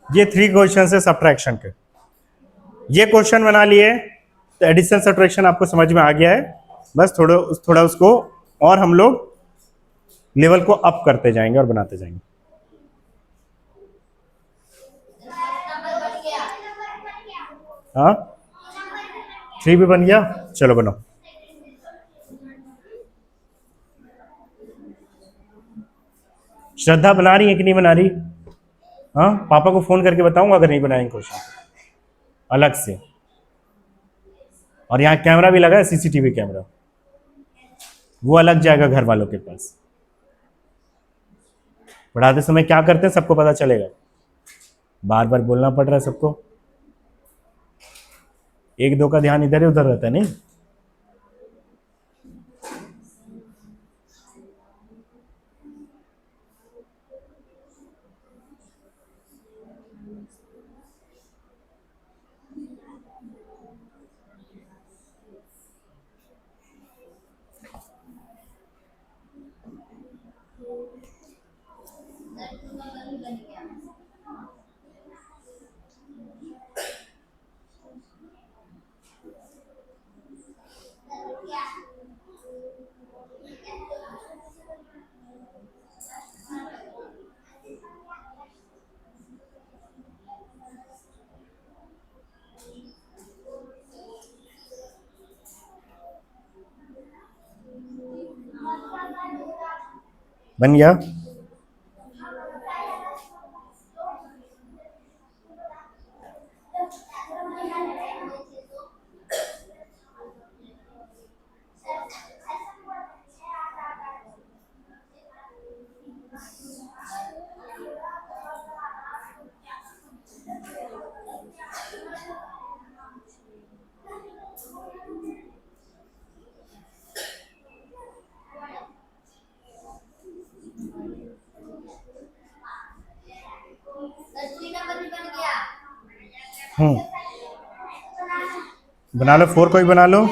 ये 3 क्वेश्चन है सब्ट्रैक्शन के। ये क्वेश्चन बना लिए तो एडिशन सब्ट्रैक्शन आपको समझ में आ गया है। बस थोड़ा उसको और हम लोग लेवल को अप करते जाएंगे और बनाते जाएंगे। हाँ, 3 भी बन गया। चलो बनाओ। श्रद्धा बना रही है कि नहीं बना रही? हाँ, पापा को फोन करके बताऊंगा अगर नहीं बनाएंगे क्वेश्चन अलग से। और यहाँ कैमरा भी लगा है, सीसीटीवी कैमरा, वो अलग जाएगा घर वालों के पास। पढ़ाते समय क्या करते हैं सबको पता चलेगा। बार बार बोलना पड़ रहा है सबको, 1-2 का ध्यान इधर ही उधर रहता है। नहीं, बन गया। बना लो, 4 कोई बना लो।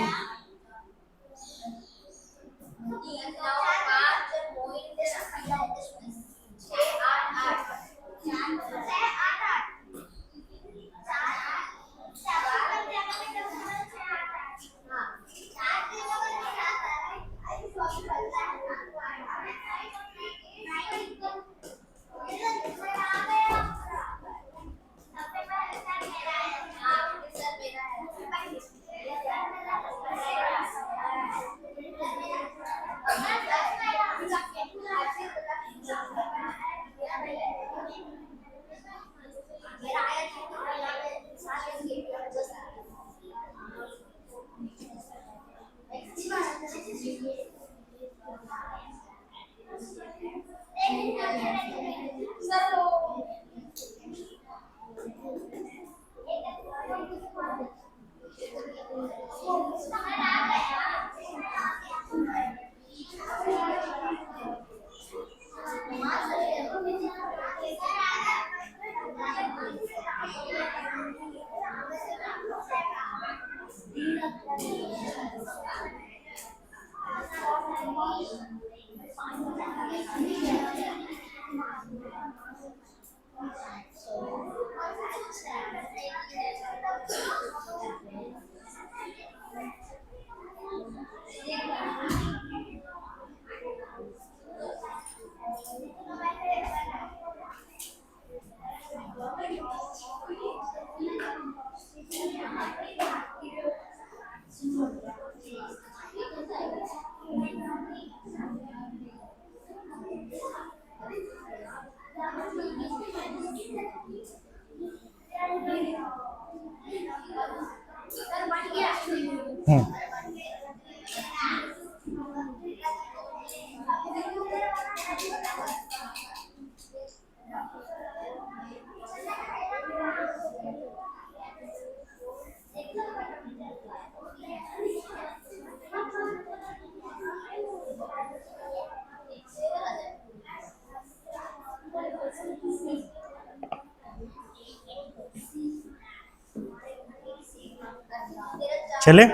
चले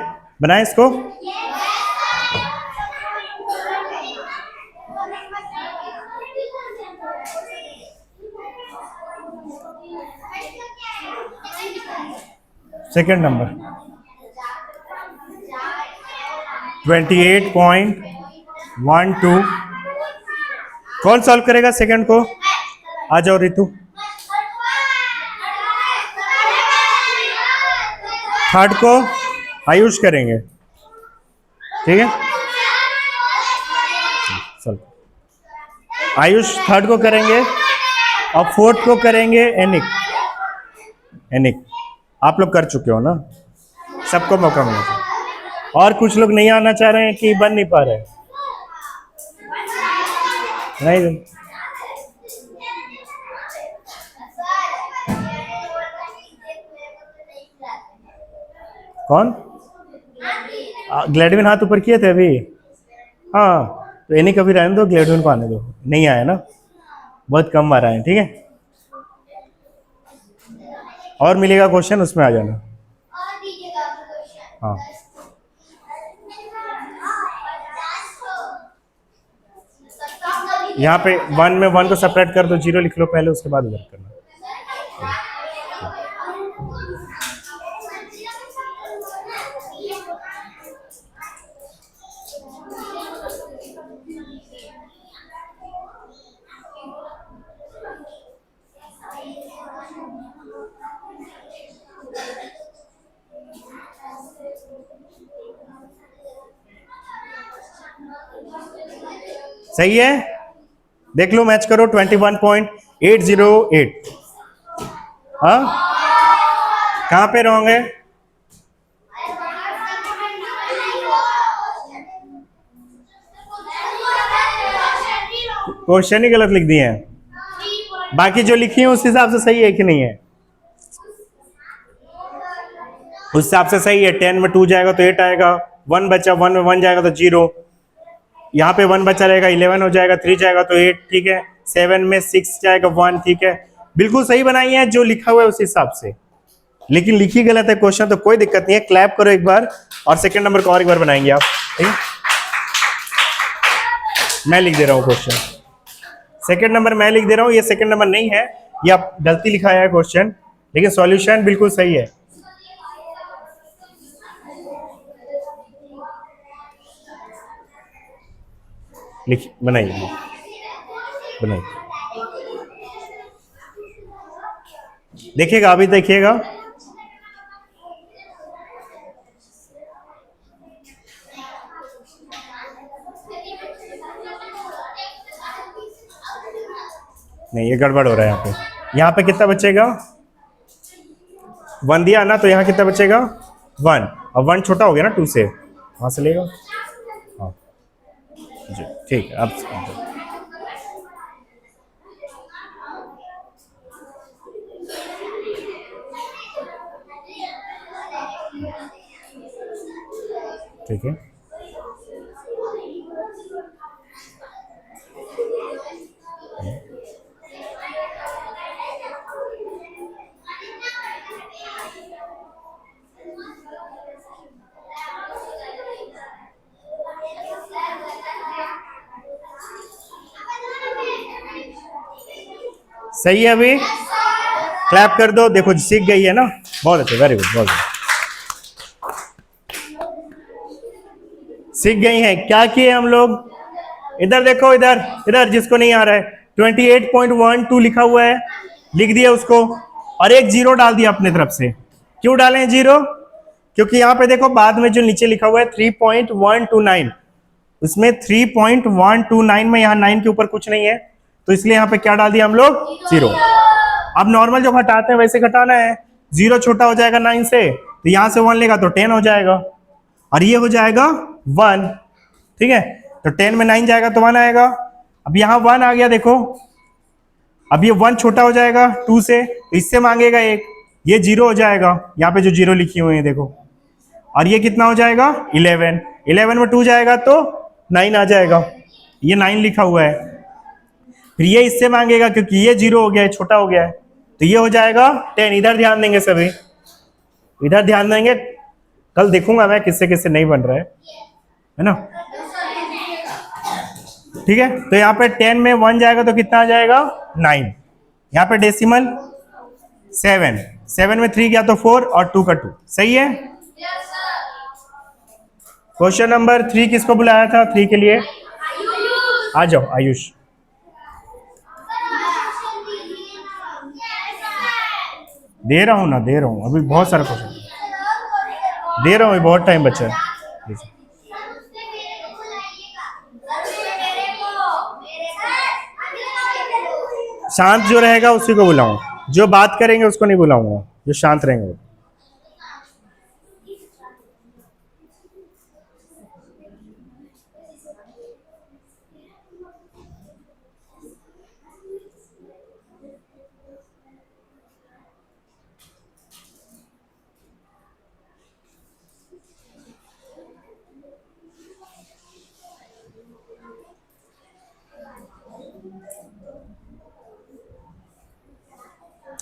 बनाए इसको। Second number 28.12। कौन सॉल्व करेगा सेकंड को? आ जाओ रितु। थर्ड को आयुष करेंगे, ठीक है? चलो आयुष थर्ड को करेंगे और फोर्थ को करेंगे एनिक। एनिक आप लोग कर चुके हो ना, सबको मौका मिला। और कुछ लोग नहीं आना चाह रहे हैं कि बन नहीं पा रहे? नहीं कौन? ग्लेडविन हाथ ऊपर किए थे अभी। हाँ तो एनिक अभी रहने दो, ग्लेडविन को आने दो। नहीं आया ना, बहुत कम आ रहा है, ठीक है? और मिलेगा क्वेश्चन, उसमें आ जाना। हाँ यहाँ पे 1 में 1 को सेपरेट कर दो, 0 लिख लो पहले, उसके बाद वर्क करना। सही है, देख लो, मैच करो। 21.808। हाँ कहाँ पे रॉन्ग है? क्वेश्चन ही गलत लिख दिए हैं, बाकी जो लिखी है उस हिसाब से सही है कि नहीं है? उस हिसाब से सही है। 10 में 2 जाएगा तो 8 आएगा, 1 बचा, 1 में 1 जाएगा तो 0, यहाँ पे 1 बचा रहेगा, 11 हो जाएगा, 3 जाएगा तो 8, ठीक है? 7 में 6 जाएगा 1, ठीक है? बिल्कुल सही बनाई है, जो लिखा हुआ है उस हिसाब से। लेकिन लिखी गलत है क्वेश्चन तो कोई दिक्कत नहीं है, क्लैप करो एक बार और सेकंड नंबर को और एक बार बनाएंगे आप, ठीक है? मैं लिख दे रहा हूँ क्वेश्चन, सेकंड नंबर मैं लिख दे रहा हूँ। ये सेकंड नंबर नहीं है, ये आप गलती लिखा है क्वेश्चन, लेकिन सॉल्यूशन बिल्कुल सही है। लिख बनाइए, बनाइए, देखिएगा, अभी देखिएगा। नहीं ये गड़बड़ हो रहा है यहाँ पे। यहाँ पे कितना बचेगा? 1 दिया ना, तो यहाँ कितना बचेगा? 1, और 1 छोटा हो गया ना 2 से, वहां से लेगा। हाँ जी ठीक है, अब ठीक है, सही है। अभी क्लैप कर दो, देखो सीख गई है ना, बहुत अच्छे, वेरी गुड, बहुत गुड, सीख गई हैं। क्या किए हम लोग, इधर देखो, इधर इधर जिसको नहीं आ रहा है 28.12 लिखा हुआ है, लिख दिया उसको, और एक जीरो डाल दिया अपने तरफ से। क्यों डालें जीरो, क्योंकि यहां पे देखो बाद में जो नीचे लिखा हुआ है 3.129, उसमें 3.129 में यहाँ 9 के ऊपर कुछ नहीं है, तो इसलिए यहाँ पे क्या डाल दिया हम लोग, जीरो। अब नॉर्मल जो घटाते हैं वैसे घटाना है, जीरो छोटा हो जाएगा 9 से, तो यहां से 1 लेगा तो 10 हो जाएगा, और ये हो जाएगा 1, ठीक है। तो 10 में 9 जाएगा तो 1 आएगा। अब यहाँ 1 आ गया, देखो अब ये 1 छोटा हो जाएगा 2 से, तो इससे मांगेगा एक, ये 0 हो जाएगा, यहाँ पे जो 0 लिखी हुई है देखो, और ये कितना हो जाएगा 11, 11 में 2 जाएगा तो 9 आ जाएगा, ये 9 लिखा हुआ है। फिर ये इससे मांगेगा क्योंकि ये 0 हो गया है, छोटा हो गया है, तो ये हो जाएगा 10। इधर ध्यान देंगे सभी, इधर ध्यान देंगे, कल देखूंगा मैं किससे किससे नहीं बन रहा है ना, ठीक है। तो यहाँ पे 10 में 1 जाएगा तो कितना आ जाएगा 9, यहाँ पे डेसिमल 7, 7 में 3 गया तो 4 और 2 का 2, सही है। क्वेश्चन नंबर 3 किसको बुलाया था 3 के लिए, आ जाओ आयुष। दे रहा हूं ना, दे रहा हूं, अभी बहुत सारा क्वेश्चन दे रहा हूं, बहुत टाइम बचा है। शांत जो रहेगा उसी को बुलाऊंगा, जो बात करेंगे उसको नहीं बुलाऊंगा, जो शांत रहेंगे वो।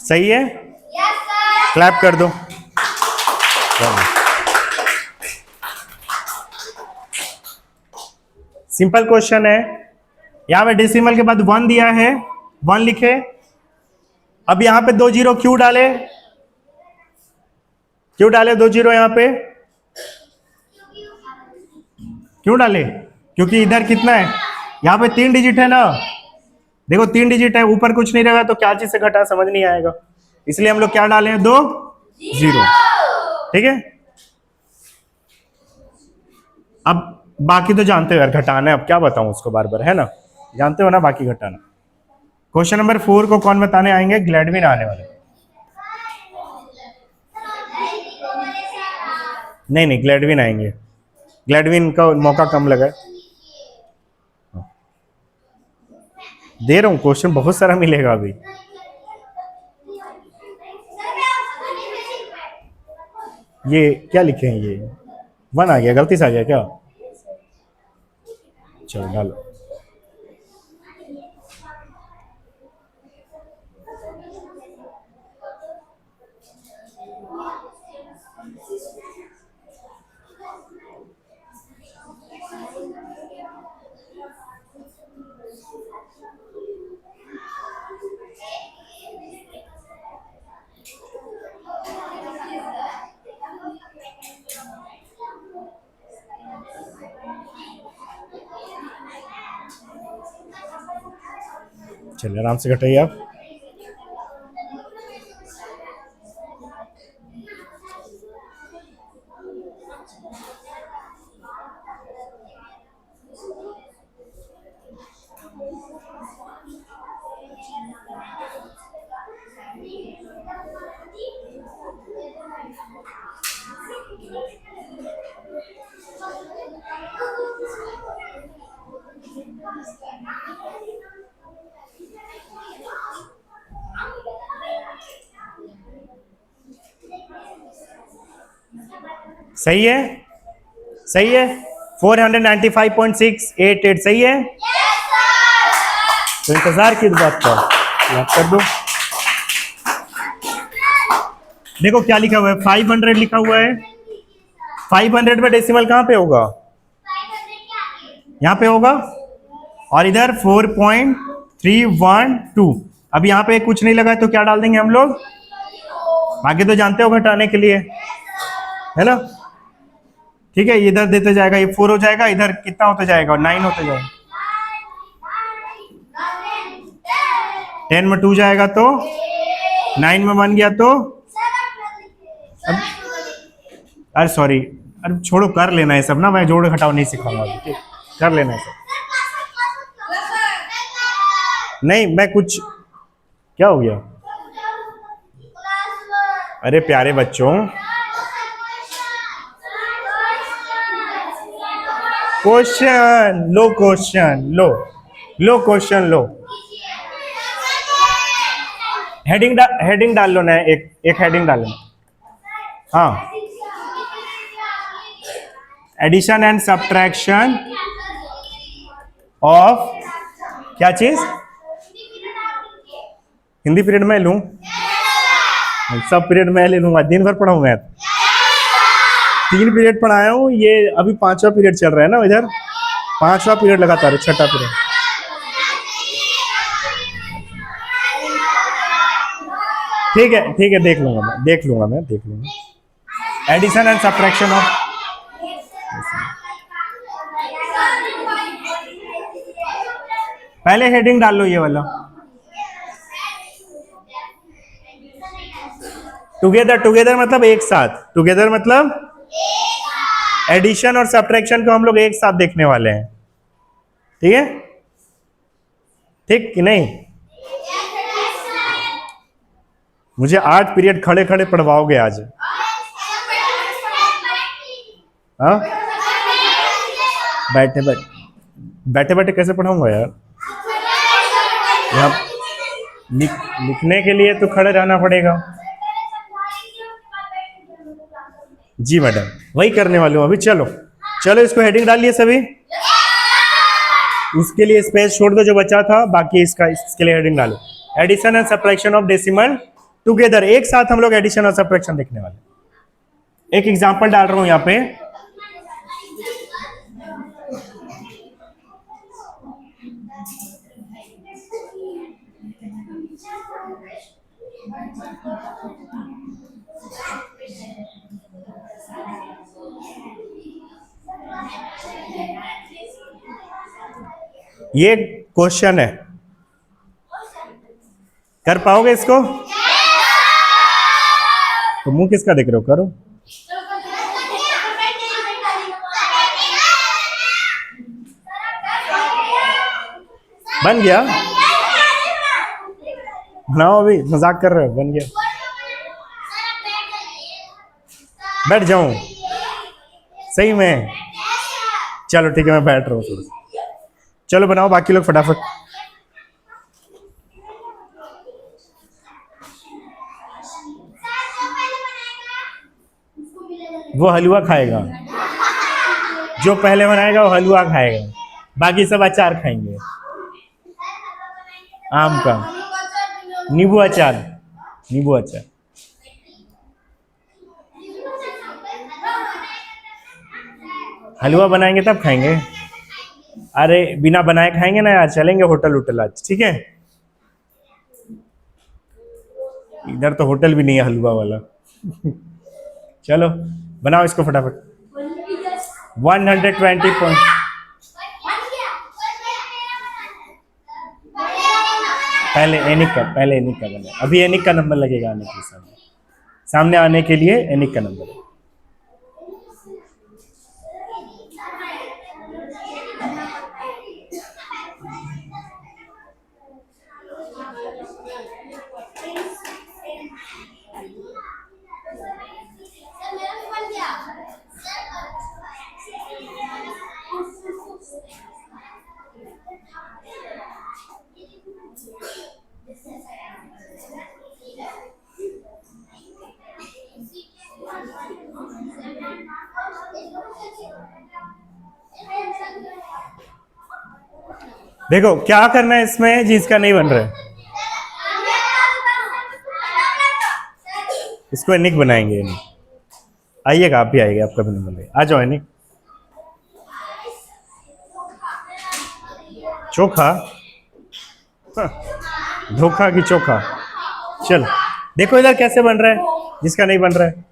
सही है, क्लैप कर दो। सिंपल क्वेश्चन है, यहां पे डेसिमल के बाद 1 दिया है, 1 लिखे। अब यहां पे 2 जीरो क्यों डाले, क्यों डाले 2 जीरो यहां पे, क्यों डाले, क्योंकि इधर कितना है, यहां पे 3 डिजिट है ना, देखो 3 डिजिट है, ऊपर कुछ नहीं रहेगा तो क्या चीज से घटा समझ नहीं आएगा, इसलिए हम लोग क्या डाले हैं 2 जीरो, ठीक है। अब बाकी तो जानते हो यार, घटाना है, अब क्या बताऊं उसको बार बार, है ना, जानते हो ना बाकी घटाना। क्वेश्चन नंबर 4 को कौन बताने आएंगे, ग्लैडविन आने वाले। नहीं नहीं, ग्लैडविन आएंगे, ग्लैडविन का मौका कम लगा है। दे रहा हूं, क्वेश्चन बहुत सारा मिलेगा अभी। ये क्या लिखे हैं, ये 1 आ गया, गलती से आ गया क्या, चलो डालो। चलिए आराम से घटाइए आप। सही है, सही है, 495.688 सही है। तो इंतजार की बात का याद कर दो। देखो क्या लिखा हुआ है, 500 लिखा हुआ है। 500 में डेसिमल कहाँ पे होगा, यहाँ पे होगा, और इधर 4.312। अब यहाँ पे कुछ नहीं लगा तो क्या डाल देंगे हम लोग, आगे तो जानते हो घटाने के लिए, है ना। ठीक है, इधर देते जाएगा, ये 4 हो जाएगा, इधर कितना होता जाएगा, 9 होता जाएगा। 10 में 2 जाएगा तो 9 में 1 गया तो, अरे सॉरी, अरे छोड़ो, कर लेना है सब ना, मैं जोड़ घटाओ नहीं सिखाऊंगा अभी, ठीक, कर लेना है सब। नहीं मैं कुछ, क्या हो गया, अरे प्यारे बच्चों, क्वेश्चन लो, क्वेश्चन लो, लो क्वेश्चन लो, हेडिंग डाल लो ना, एक हेडिंग डाल लो। हाँ, एडिशन एंड सब्ट्रैक्शन ऑफ, क्या चीज, हिंदी पीरियड में लूं, सब पीरियड में ले लूंगा, दिन भर पढ़ाऊं मैं, 3 पीरियड पढ़ाया हूँ, ये अभी 5वां पीरियड चल रहा है ना, इधर 5वां पीरियड लगातार, 6ठा पीरियड। ठीक है ठीक है, देख लूंगा मैं, देख लूंगा। एडिशन एंड सब्ट्रैक्शन ऑफ, पहले हेडिंग डाल लो ये वाला, टुगेदर, टुगेदर मतलब एक साथ, टुगेदर मतलब एडिशन और सब्ट्रैक्शन को हम लोग एक साथ देखने वाले हैं, ठीक है, ठीक कि नहीं। मुझे 8 पीरियड खड़े खड़े पढ़वाओगे आज, हाँ, बैठे बैठे कैसे पढ़ाऊंगा यार, यहाँ लिखने के लिए तो खड़े रहना पड़ेगा। जी मैडम, वही करने वाले हूँ अभी, चलो चलो इसको हेडिंग डालिए सभी, उसके लिए स्पेस छोड़ दो जो बचा था, बाकी इसके लिए हेडिंग डालो, addition and subtraction of decimal together, एक साथ हम लोग एडिशन और सब्ट्रैक्शन देखने वाले। एक एग्जांपल डाल रहा हूं यहाँ पे, ये क्वेश्चन है, कर पाओगे इसको, तो मुंह किसका देख रहे हो, करो। बन गया, बनाओ, अभी मजाक कर रहे हो, बन गया, बैठ जाऊं सही में, चलो ठीक है मैं बैठ रहा हूँ थोड़ा, चलो बनाओ बाकी लोग फटाफट। वो हलवा खाएगा, जो पहले बनाएगा वो हलवा खाएगा, बाकी सब अचार खाएंगे, आम का, नींबू अचार, नींबू अचार। हलवा बनाएंगे तब खाएंगे, अरे बिना बनाए खाएंगे ना यार, चलेंगे होटल वोटल आज, ठीक है। इधर तो होटल भी नहीं है हलवा वाला चलो बनाओ इसको फटाफट। 120 पॉइंट, पहले एनिक का बना, अभी एनिक का नंबर लगेगा आने के सामने आने के लिए एनिक का नंबर है। देखो क्या करना है इसमें जिसका नहीं बन रहा है, इसको एनिक बनाएंगे। एनिक आइएगा, आप भी आइए, आपका भी नंबर है, आ जाओ एनिक। चोखा, हाँ, धोखा की चोखा। चलो देखो इधर कैसे बन रहा है जिसका नहीं बन रहा है।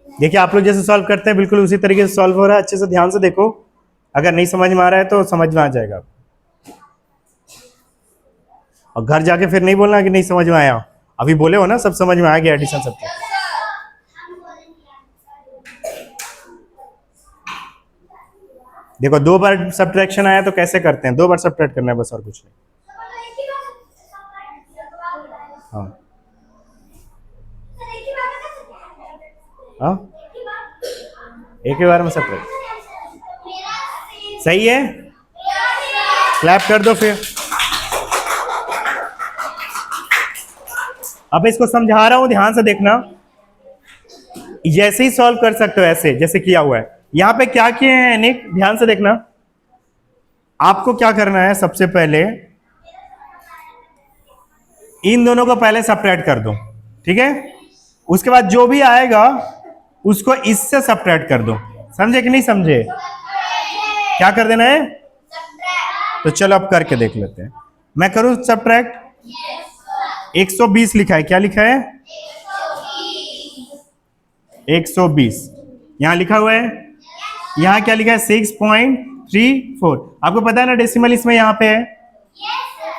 देखिए आप लोग जैसे सॉल्व करते हैं बिल्कुल उसी तरीके से सॉल्व हो रहा है। अच्छे से ध्यान से देखो, अगर नहीं समझ में आ रहा है तो समझ में आ जाएगा। और घर जाके फिर नहीं बोलना कि नहीं समझ में आया, अभी बोले हो ना सब समझ में आ गया, एडिशन सब। देखो 2 बार सब्ट्रैक्शन आया तो कैसे करते हैं, 2 बार सब्ट्रैक्ट करना है बस, और कुछ नहीं। हाँ हाँ, एक ही बार में सब्ट्रैक्ट सही है। क्लैप कर दो फिर। अब इसको समझा रहा हूं, ध्यान से देखना। जैसे ही सॉल्व कर सकते हो ऐसे जैसे किया हुआ है। यहां पे क्या किए हैं निक, ध्यान से देखना। आपको क्या करना है, सबसे पहले इन दोनों को पहले सब्ट्रैक्ट कर दो, ठीक है। उसके बाद जो भी आएगा उसको इससे सब्ट्रैक्ट कर दो। समझे कि नहीं समझे? क्या कर देना है? तो चलो अब करके देख लेते हैं। मैं करूं सब्ट्रैक्ट? 120 लिखा है, क्या लिखा है? 120 यहां लिखा हुआ है। यहां क्या लिखा है? 6.34। आपको पता है ना डेसिमल इसमें यहां पे है,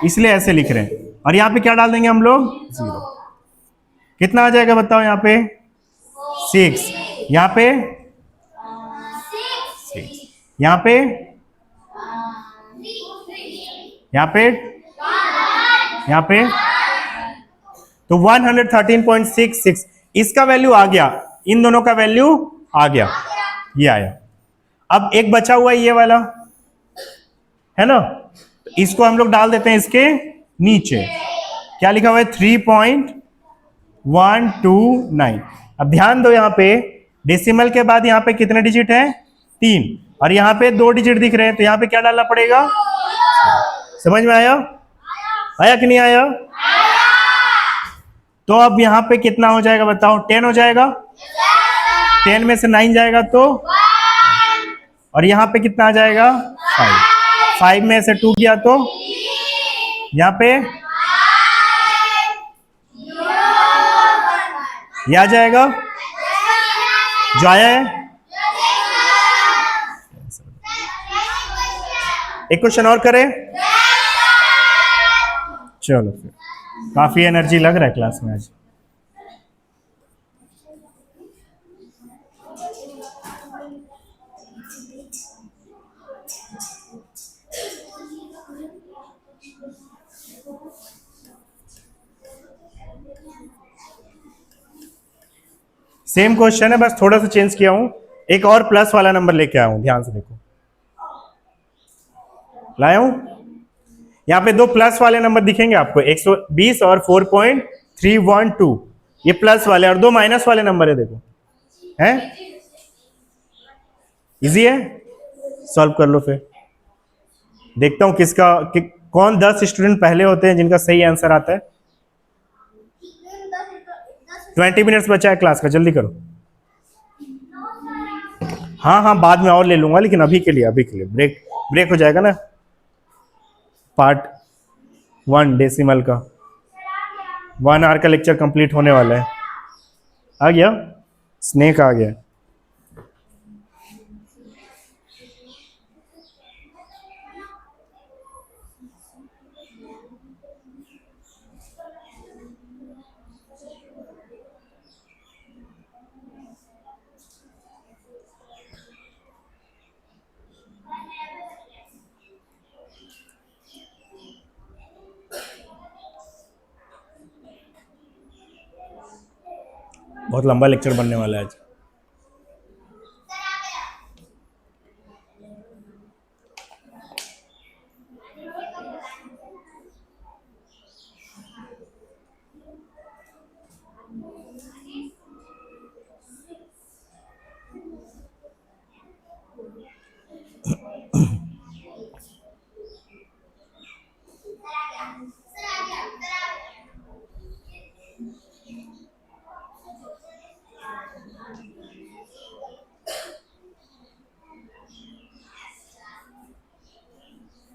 इसलिए ऐसे लिख रहे हैं। और यहां पे क्या डाल देंगे हम लोग? 0। कितना आ जाएगा बताओ? यहां पे 6, यहां पे 6, यहां पे, यहां पे, यहां पे, तो 113.66 इसका वैल्यू आ गया, इन दोनों का वैल्यू आ गया, ये आया। अब एक बचा हुआ है ये वाला, है ना, इसको हम लोग डाल देते हैं इसके नीचे। क्या लिखा हुआ है? 3.129। अब ध्यान दो, यहां पे डेसिमल के बाद यहां पे कितने डिजिट हैं? 3, और यहां पे 2 डिजिट दिख रहे हैं, तो यहां पे क्या डालना पड़ेगा? समझ में आया? आया कि नहीं आया? तो अब यहां पे कितना हो जाएगा बताओ? 10 हो जाएगा। 10 में से 9 जाएगा तो, और यहां पे कितना आ जाएगा? 5। 5 में से 2 गया तो यहां पे ये आ जाएगा जो आया है। एक क्वेश्चन और करें? चलो फिर, काफी एनर्जी लग रहा है क्लास में आज। सेम क्वेश्चन है, बस थोड़ा सा चेंज किया हूं। एक और प्लस वाला नंबर लेके आया हूं, ध्यान से देखो। लाया हूं, यहां पे 2 प्लस वाले नंबर दिखेंगे आपको, 120 और 4.312। ये प्लस वाले, और 2 माइनस वाले नंबर है, देखो है। इजी है, सॉल्व कर लो फिर। देखता हूं कौन 10 स्टूडेंट पहले होते हैं जिनका सही आंसर आता है। 20 मिनट्स बचा है क्लास का, जल्दी करो। हाँ हाँ, बाद में और ले लूंगा, लेकिन अभी के लिए, ब्रेक हो जाएगा ना। पार्ट 1 डेसिमल का 1 आवर का लेक्चर कंप्लीट होने वाला है। आ गया, स्नेक आ गया। बहुत लंबा लेक्चर बनने वाला है आज।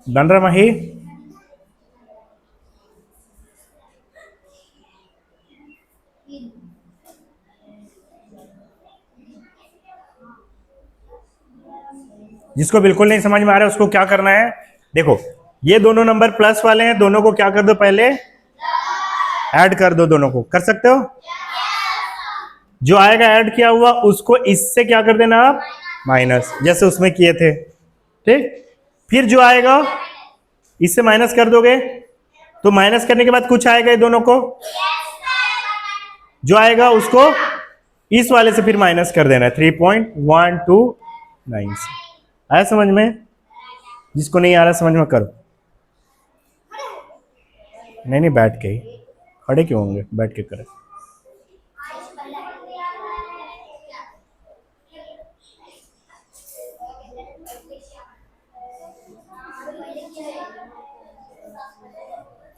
बन रहा माही? जिसको बिल्कुल नहीं समझ में आ रहा है उसको क्या करना है, देखो ये दोनों नंबर प्लस वाले हैं, दोनों को क्या कर दो, पहले ऐड कर दो, दोनों को कर सकते हो। जो आएगा ऐड किया हुआ उसको इससे क्या कर देना आप, माइनस, जैसे उसमें किए थे, ठीक। फिर जो आएगा इससे माइनस कर दोगे, तो माइनस करने के बाद कुछ आएगा, ये दोनों को जो आएगा उसको इस वाले से फिर माइनस कर देना है, 3.129। आया समझ में? जिसको नहीं आ रहा समझ में करो। नहीं नहीं, बैठ के ही, खड़े क्यों होंगे, बैठ के करें।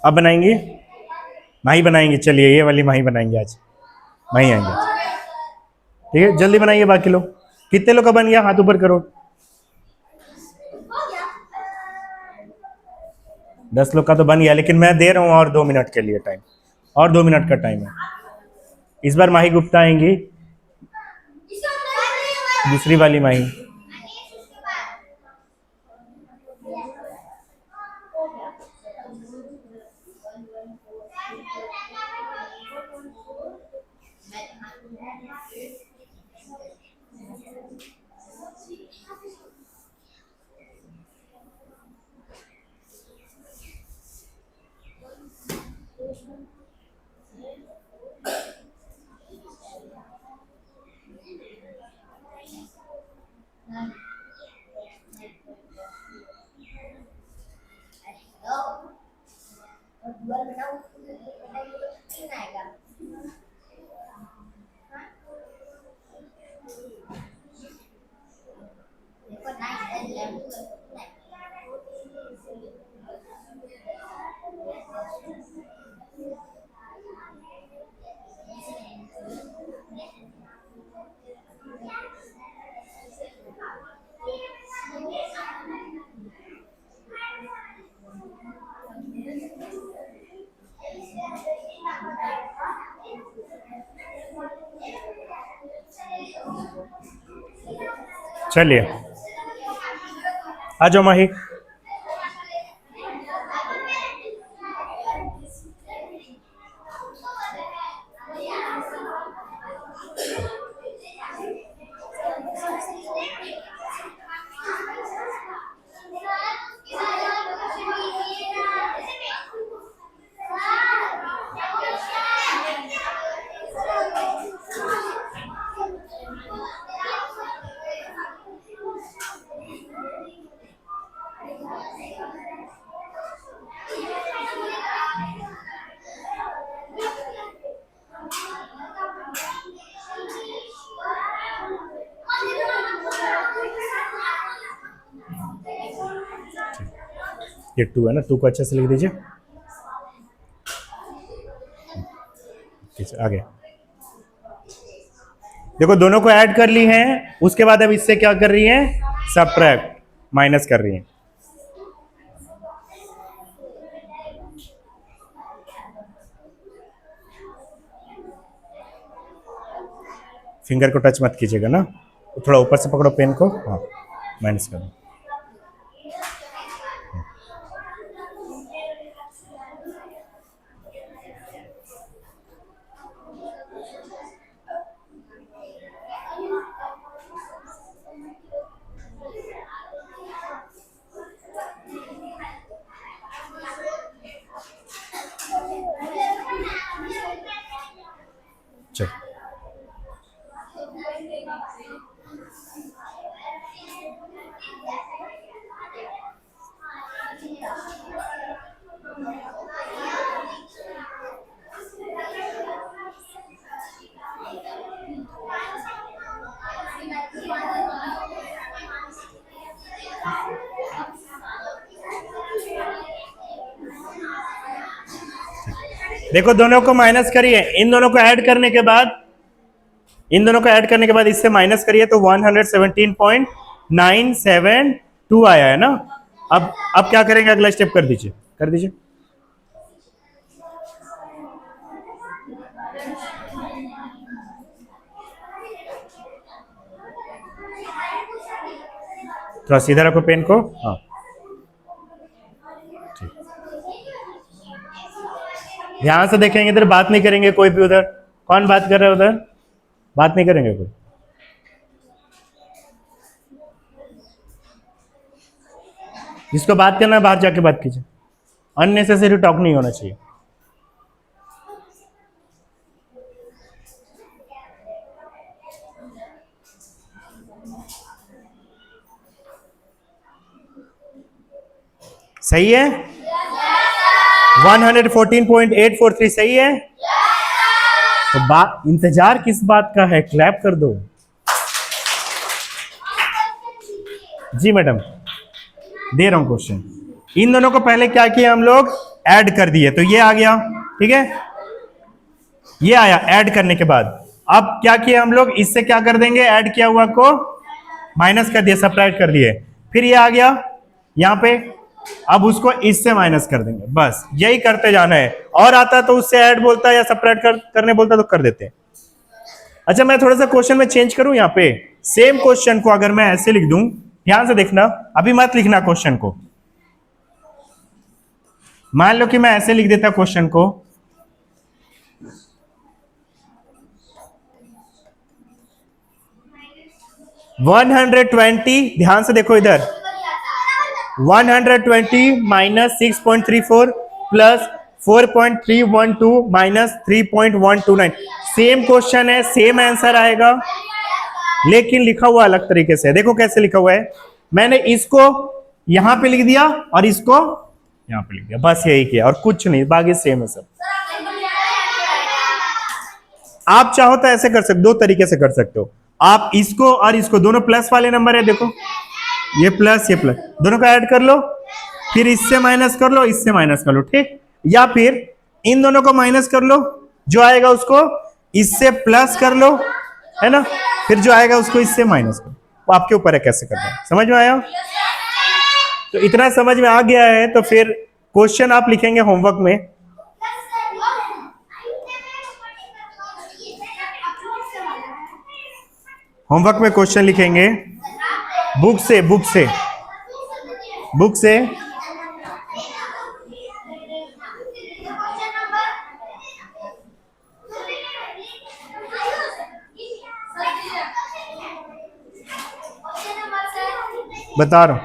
अब बनाएंगे, माही बनाएंगे, चलिए ये वाली माही बनाएंगे आज, माही आएंगे, ठीक है। जल्दी बनाइए, बाकी लोग, कितने लोग का बन गया, हाथ ऊपर करो। 10 लोग का तो बन गया, लेकिन मैं दे रहा हूं और 2 मिनट के लिए टाइम, और 2 मिनट का टाइम है। इस बार माही गुप्ता आएंगी, दूसरी वाली माही। चलिए आ जाओ माही। ये 2 है ना, 2 को अच्छे से लिख दीजिए, आगे देखो, दोनों को ऐड कर ली हैं, उसके बाद अब इससे क्या कर रही हैं, सबट्रैक्ट, माइनस कर रही हैं। फिंगर को टच मत कीजिएगा ना, थोड़ा ऊपर से पकड़ो पेन को, हाँ, माइनस करो। चलो देखो दोनों को माइनस करिए, इन दोनों को ऐड करने के बाद, इन दोनों को ऐड करने के बाद इससे माइनस करिए तो 117.972 आया है ना। अब क्या करेंगे, अगला स्टेप कर दीजिए, कर दीजिए। थोड़ा सीधा रखो पेन को। हाँ ध्यान से देखेंगे, इधर बात नहीं करेंगे कोई भी। उधर कौन बात कर रहा है, उधर बात नहीं करेंगे कोई। जिसको बात करना है बाहर जाके बात कीजिए, अननेसेसरी टॉक नहीं होना चाहिए। सही है? 114.843 सही है? तो बात, इंतजार किस बात का है, क्लैप कर दो। जी मैडम, दे रहा हूं क्वेश्चन। इन दोनों को पहले क्या किया हम लोग, ऐड कर दिए, तो ये आ गया, ठीक है, ये आया ऐड करने के बाद। अब क्या किया हम लोग, इससे क्या कर देंगे, ऐड किया हुआ को माइनस कर दिया, सब्ट्रैक्ट कर दिए, फिर ये आ गया यहां पे, अब उसको इससे माइनस कर देंगे, बस यही करते जाना है। और आता तो उससे ऐड बोलता है या सब्ट्रैक्ट करने बोलता तो कर देते हैं। अच्छा मैं थोड़ा सा क्वेश्चन में चेंज करूं, यहाँ पे सेम क्वेश्चन को अगर मैं ऐसे लिख दूं, ध्यान से देखना, अभी मत लिखना क्वेश्चन को। मान लो कि मैं ऐसे लिख देता क्वेश्चन को, $120, ध्यान से देखो इधर, 120 minus 6.34 plus 4.312 minus 3.129। Same question है, सेम आंसर आएगा, लेकिन लिखा हुआ अलग तरीके से। देखो कैसे लिखा हुआ है, मैंने इसको यहां पे लिख दिया और इसको यहां पे लिख दिया, बस यही किया और कुछ नहीं, बाकी सेम है सब। आप चाहो तो ऐसे कर सकते, दो तरीके से कर सकते हो आप, इसको और इसको, दोनों प्लस वाले नंबर है, देखो ये प्लस ये प्लस, दोनों को ऐड कर लो, फिर इससे माइनस कर लो, इससे माइनस कर लो, ठीक, या फिर इन दोनों को माइनस कर लो, जो आएगा उसको इससे प्लस कर लो, है ना, फिर जो आएगा उसको इससे माइनस कर लो। वो आपके ऊपर है कैसे करना है, समझ में आया? तो इतना समझ में आ गया है तो फिर क्वेश्चन आप लिखेंगे होमवर्क में। होमवर्क में क्वेश्चन लिखेंगे बुक से, बुक से, बुक से, बता रहा हूं,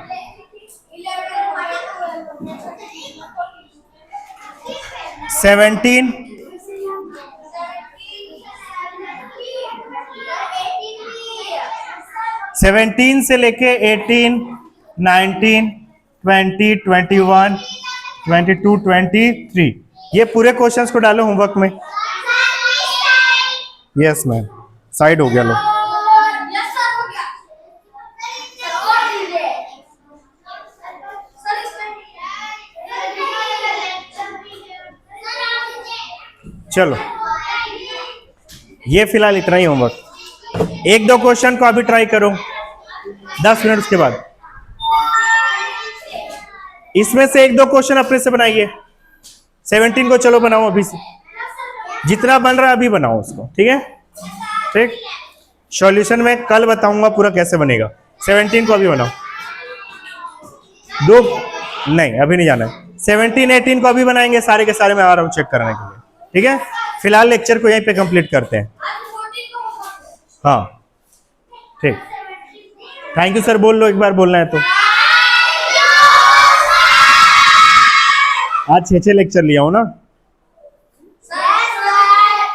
17 17 से लेके 18, 19, 20, 21, 22, 23, ये पूरे क्वेश्चंस को डालो होमवर्क में। यस मैम, साइड हो गया लो। चलो ये फिलहाल इतना ही होमवर्क, एक दो क्वेश्चन को अभी ट्राई करो 10 मिनट, उसके बाद इसमें से एक दो क्वेश्चन अपने से बनाइए। 17 को चलो बनाओ अभी से, जितना बन रहा है अभी बनाओ उसको, ठीक है, ठीक। सॉल्यूशन में कल बताऊंगा पूरा कैसे बनेगा, 17 को अभी बनाओ, दो नहीं अभी नहीं जाना है, 17, 18 को अभी बनाएंगे, सारे के सारे मैं आ रहा हूं चेक करने के लिए, ठीक है। फिलहाल लेक्चर को यहीं पे कंप्लीट करते हैं। हाँ ठीक, थैंक यू सर बोल लो, एक बार बोलना है तो। आज 6 लेक्चर लिया हूं ना।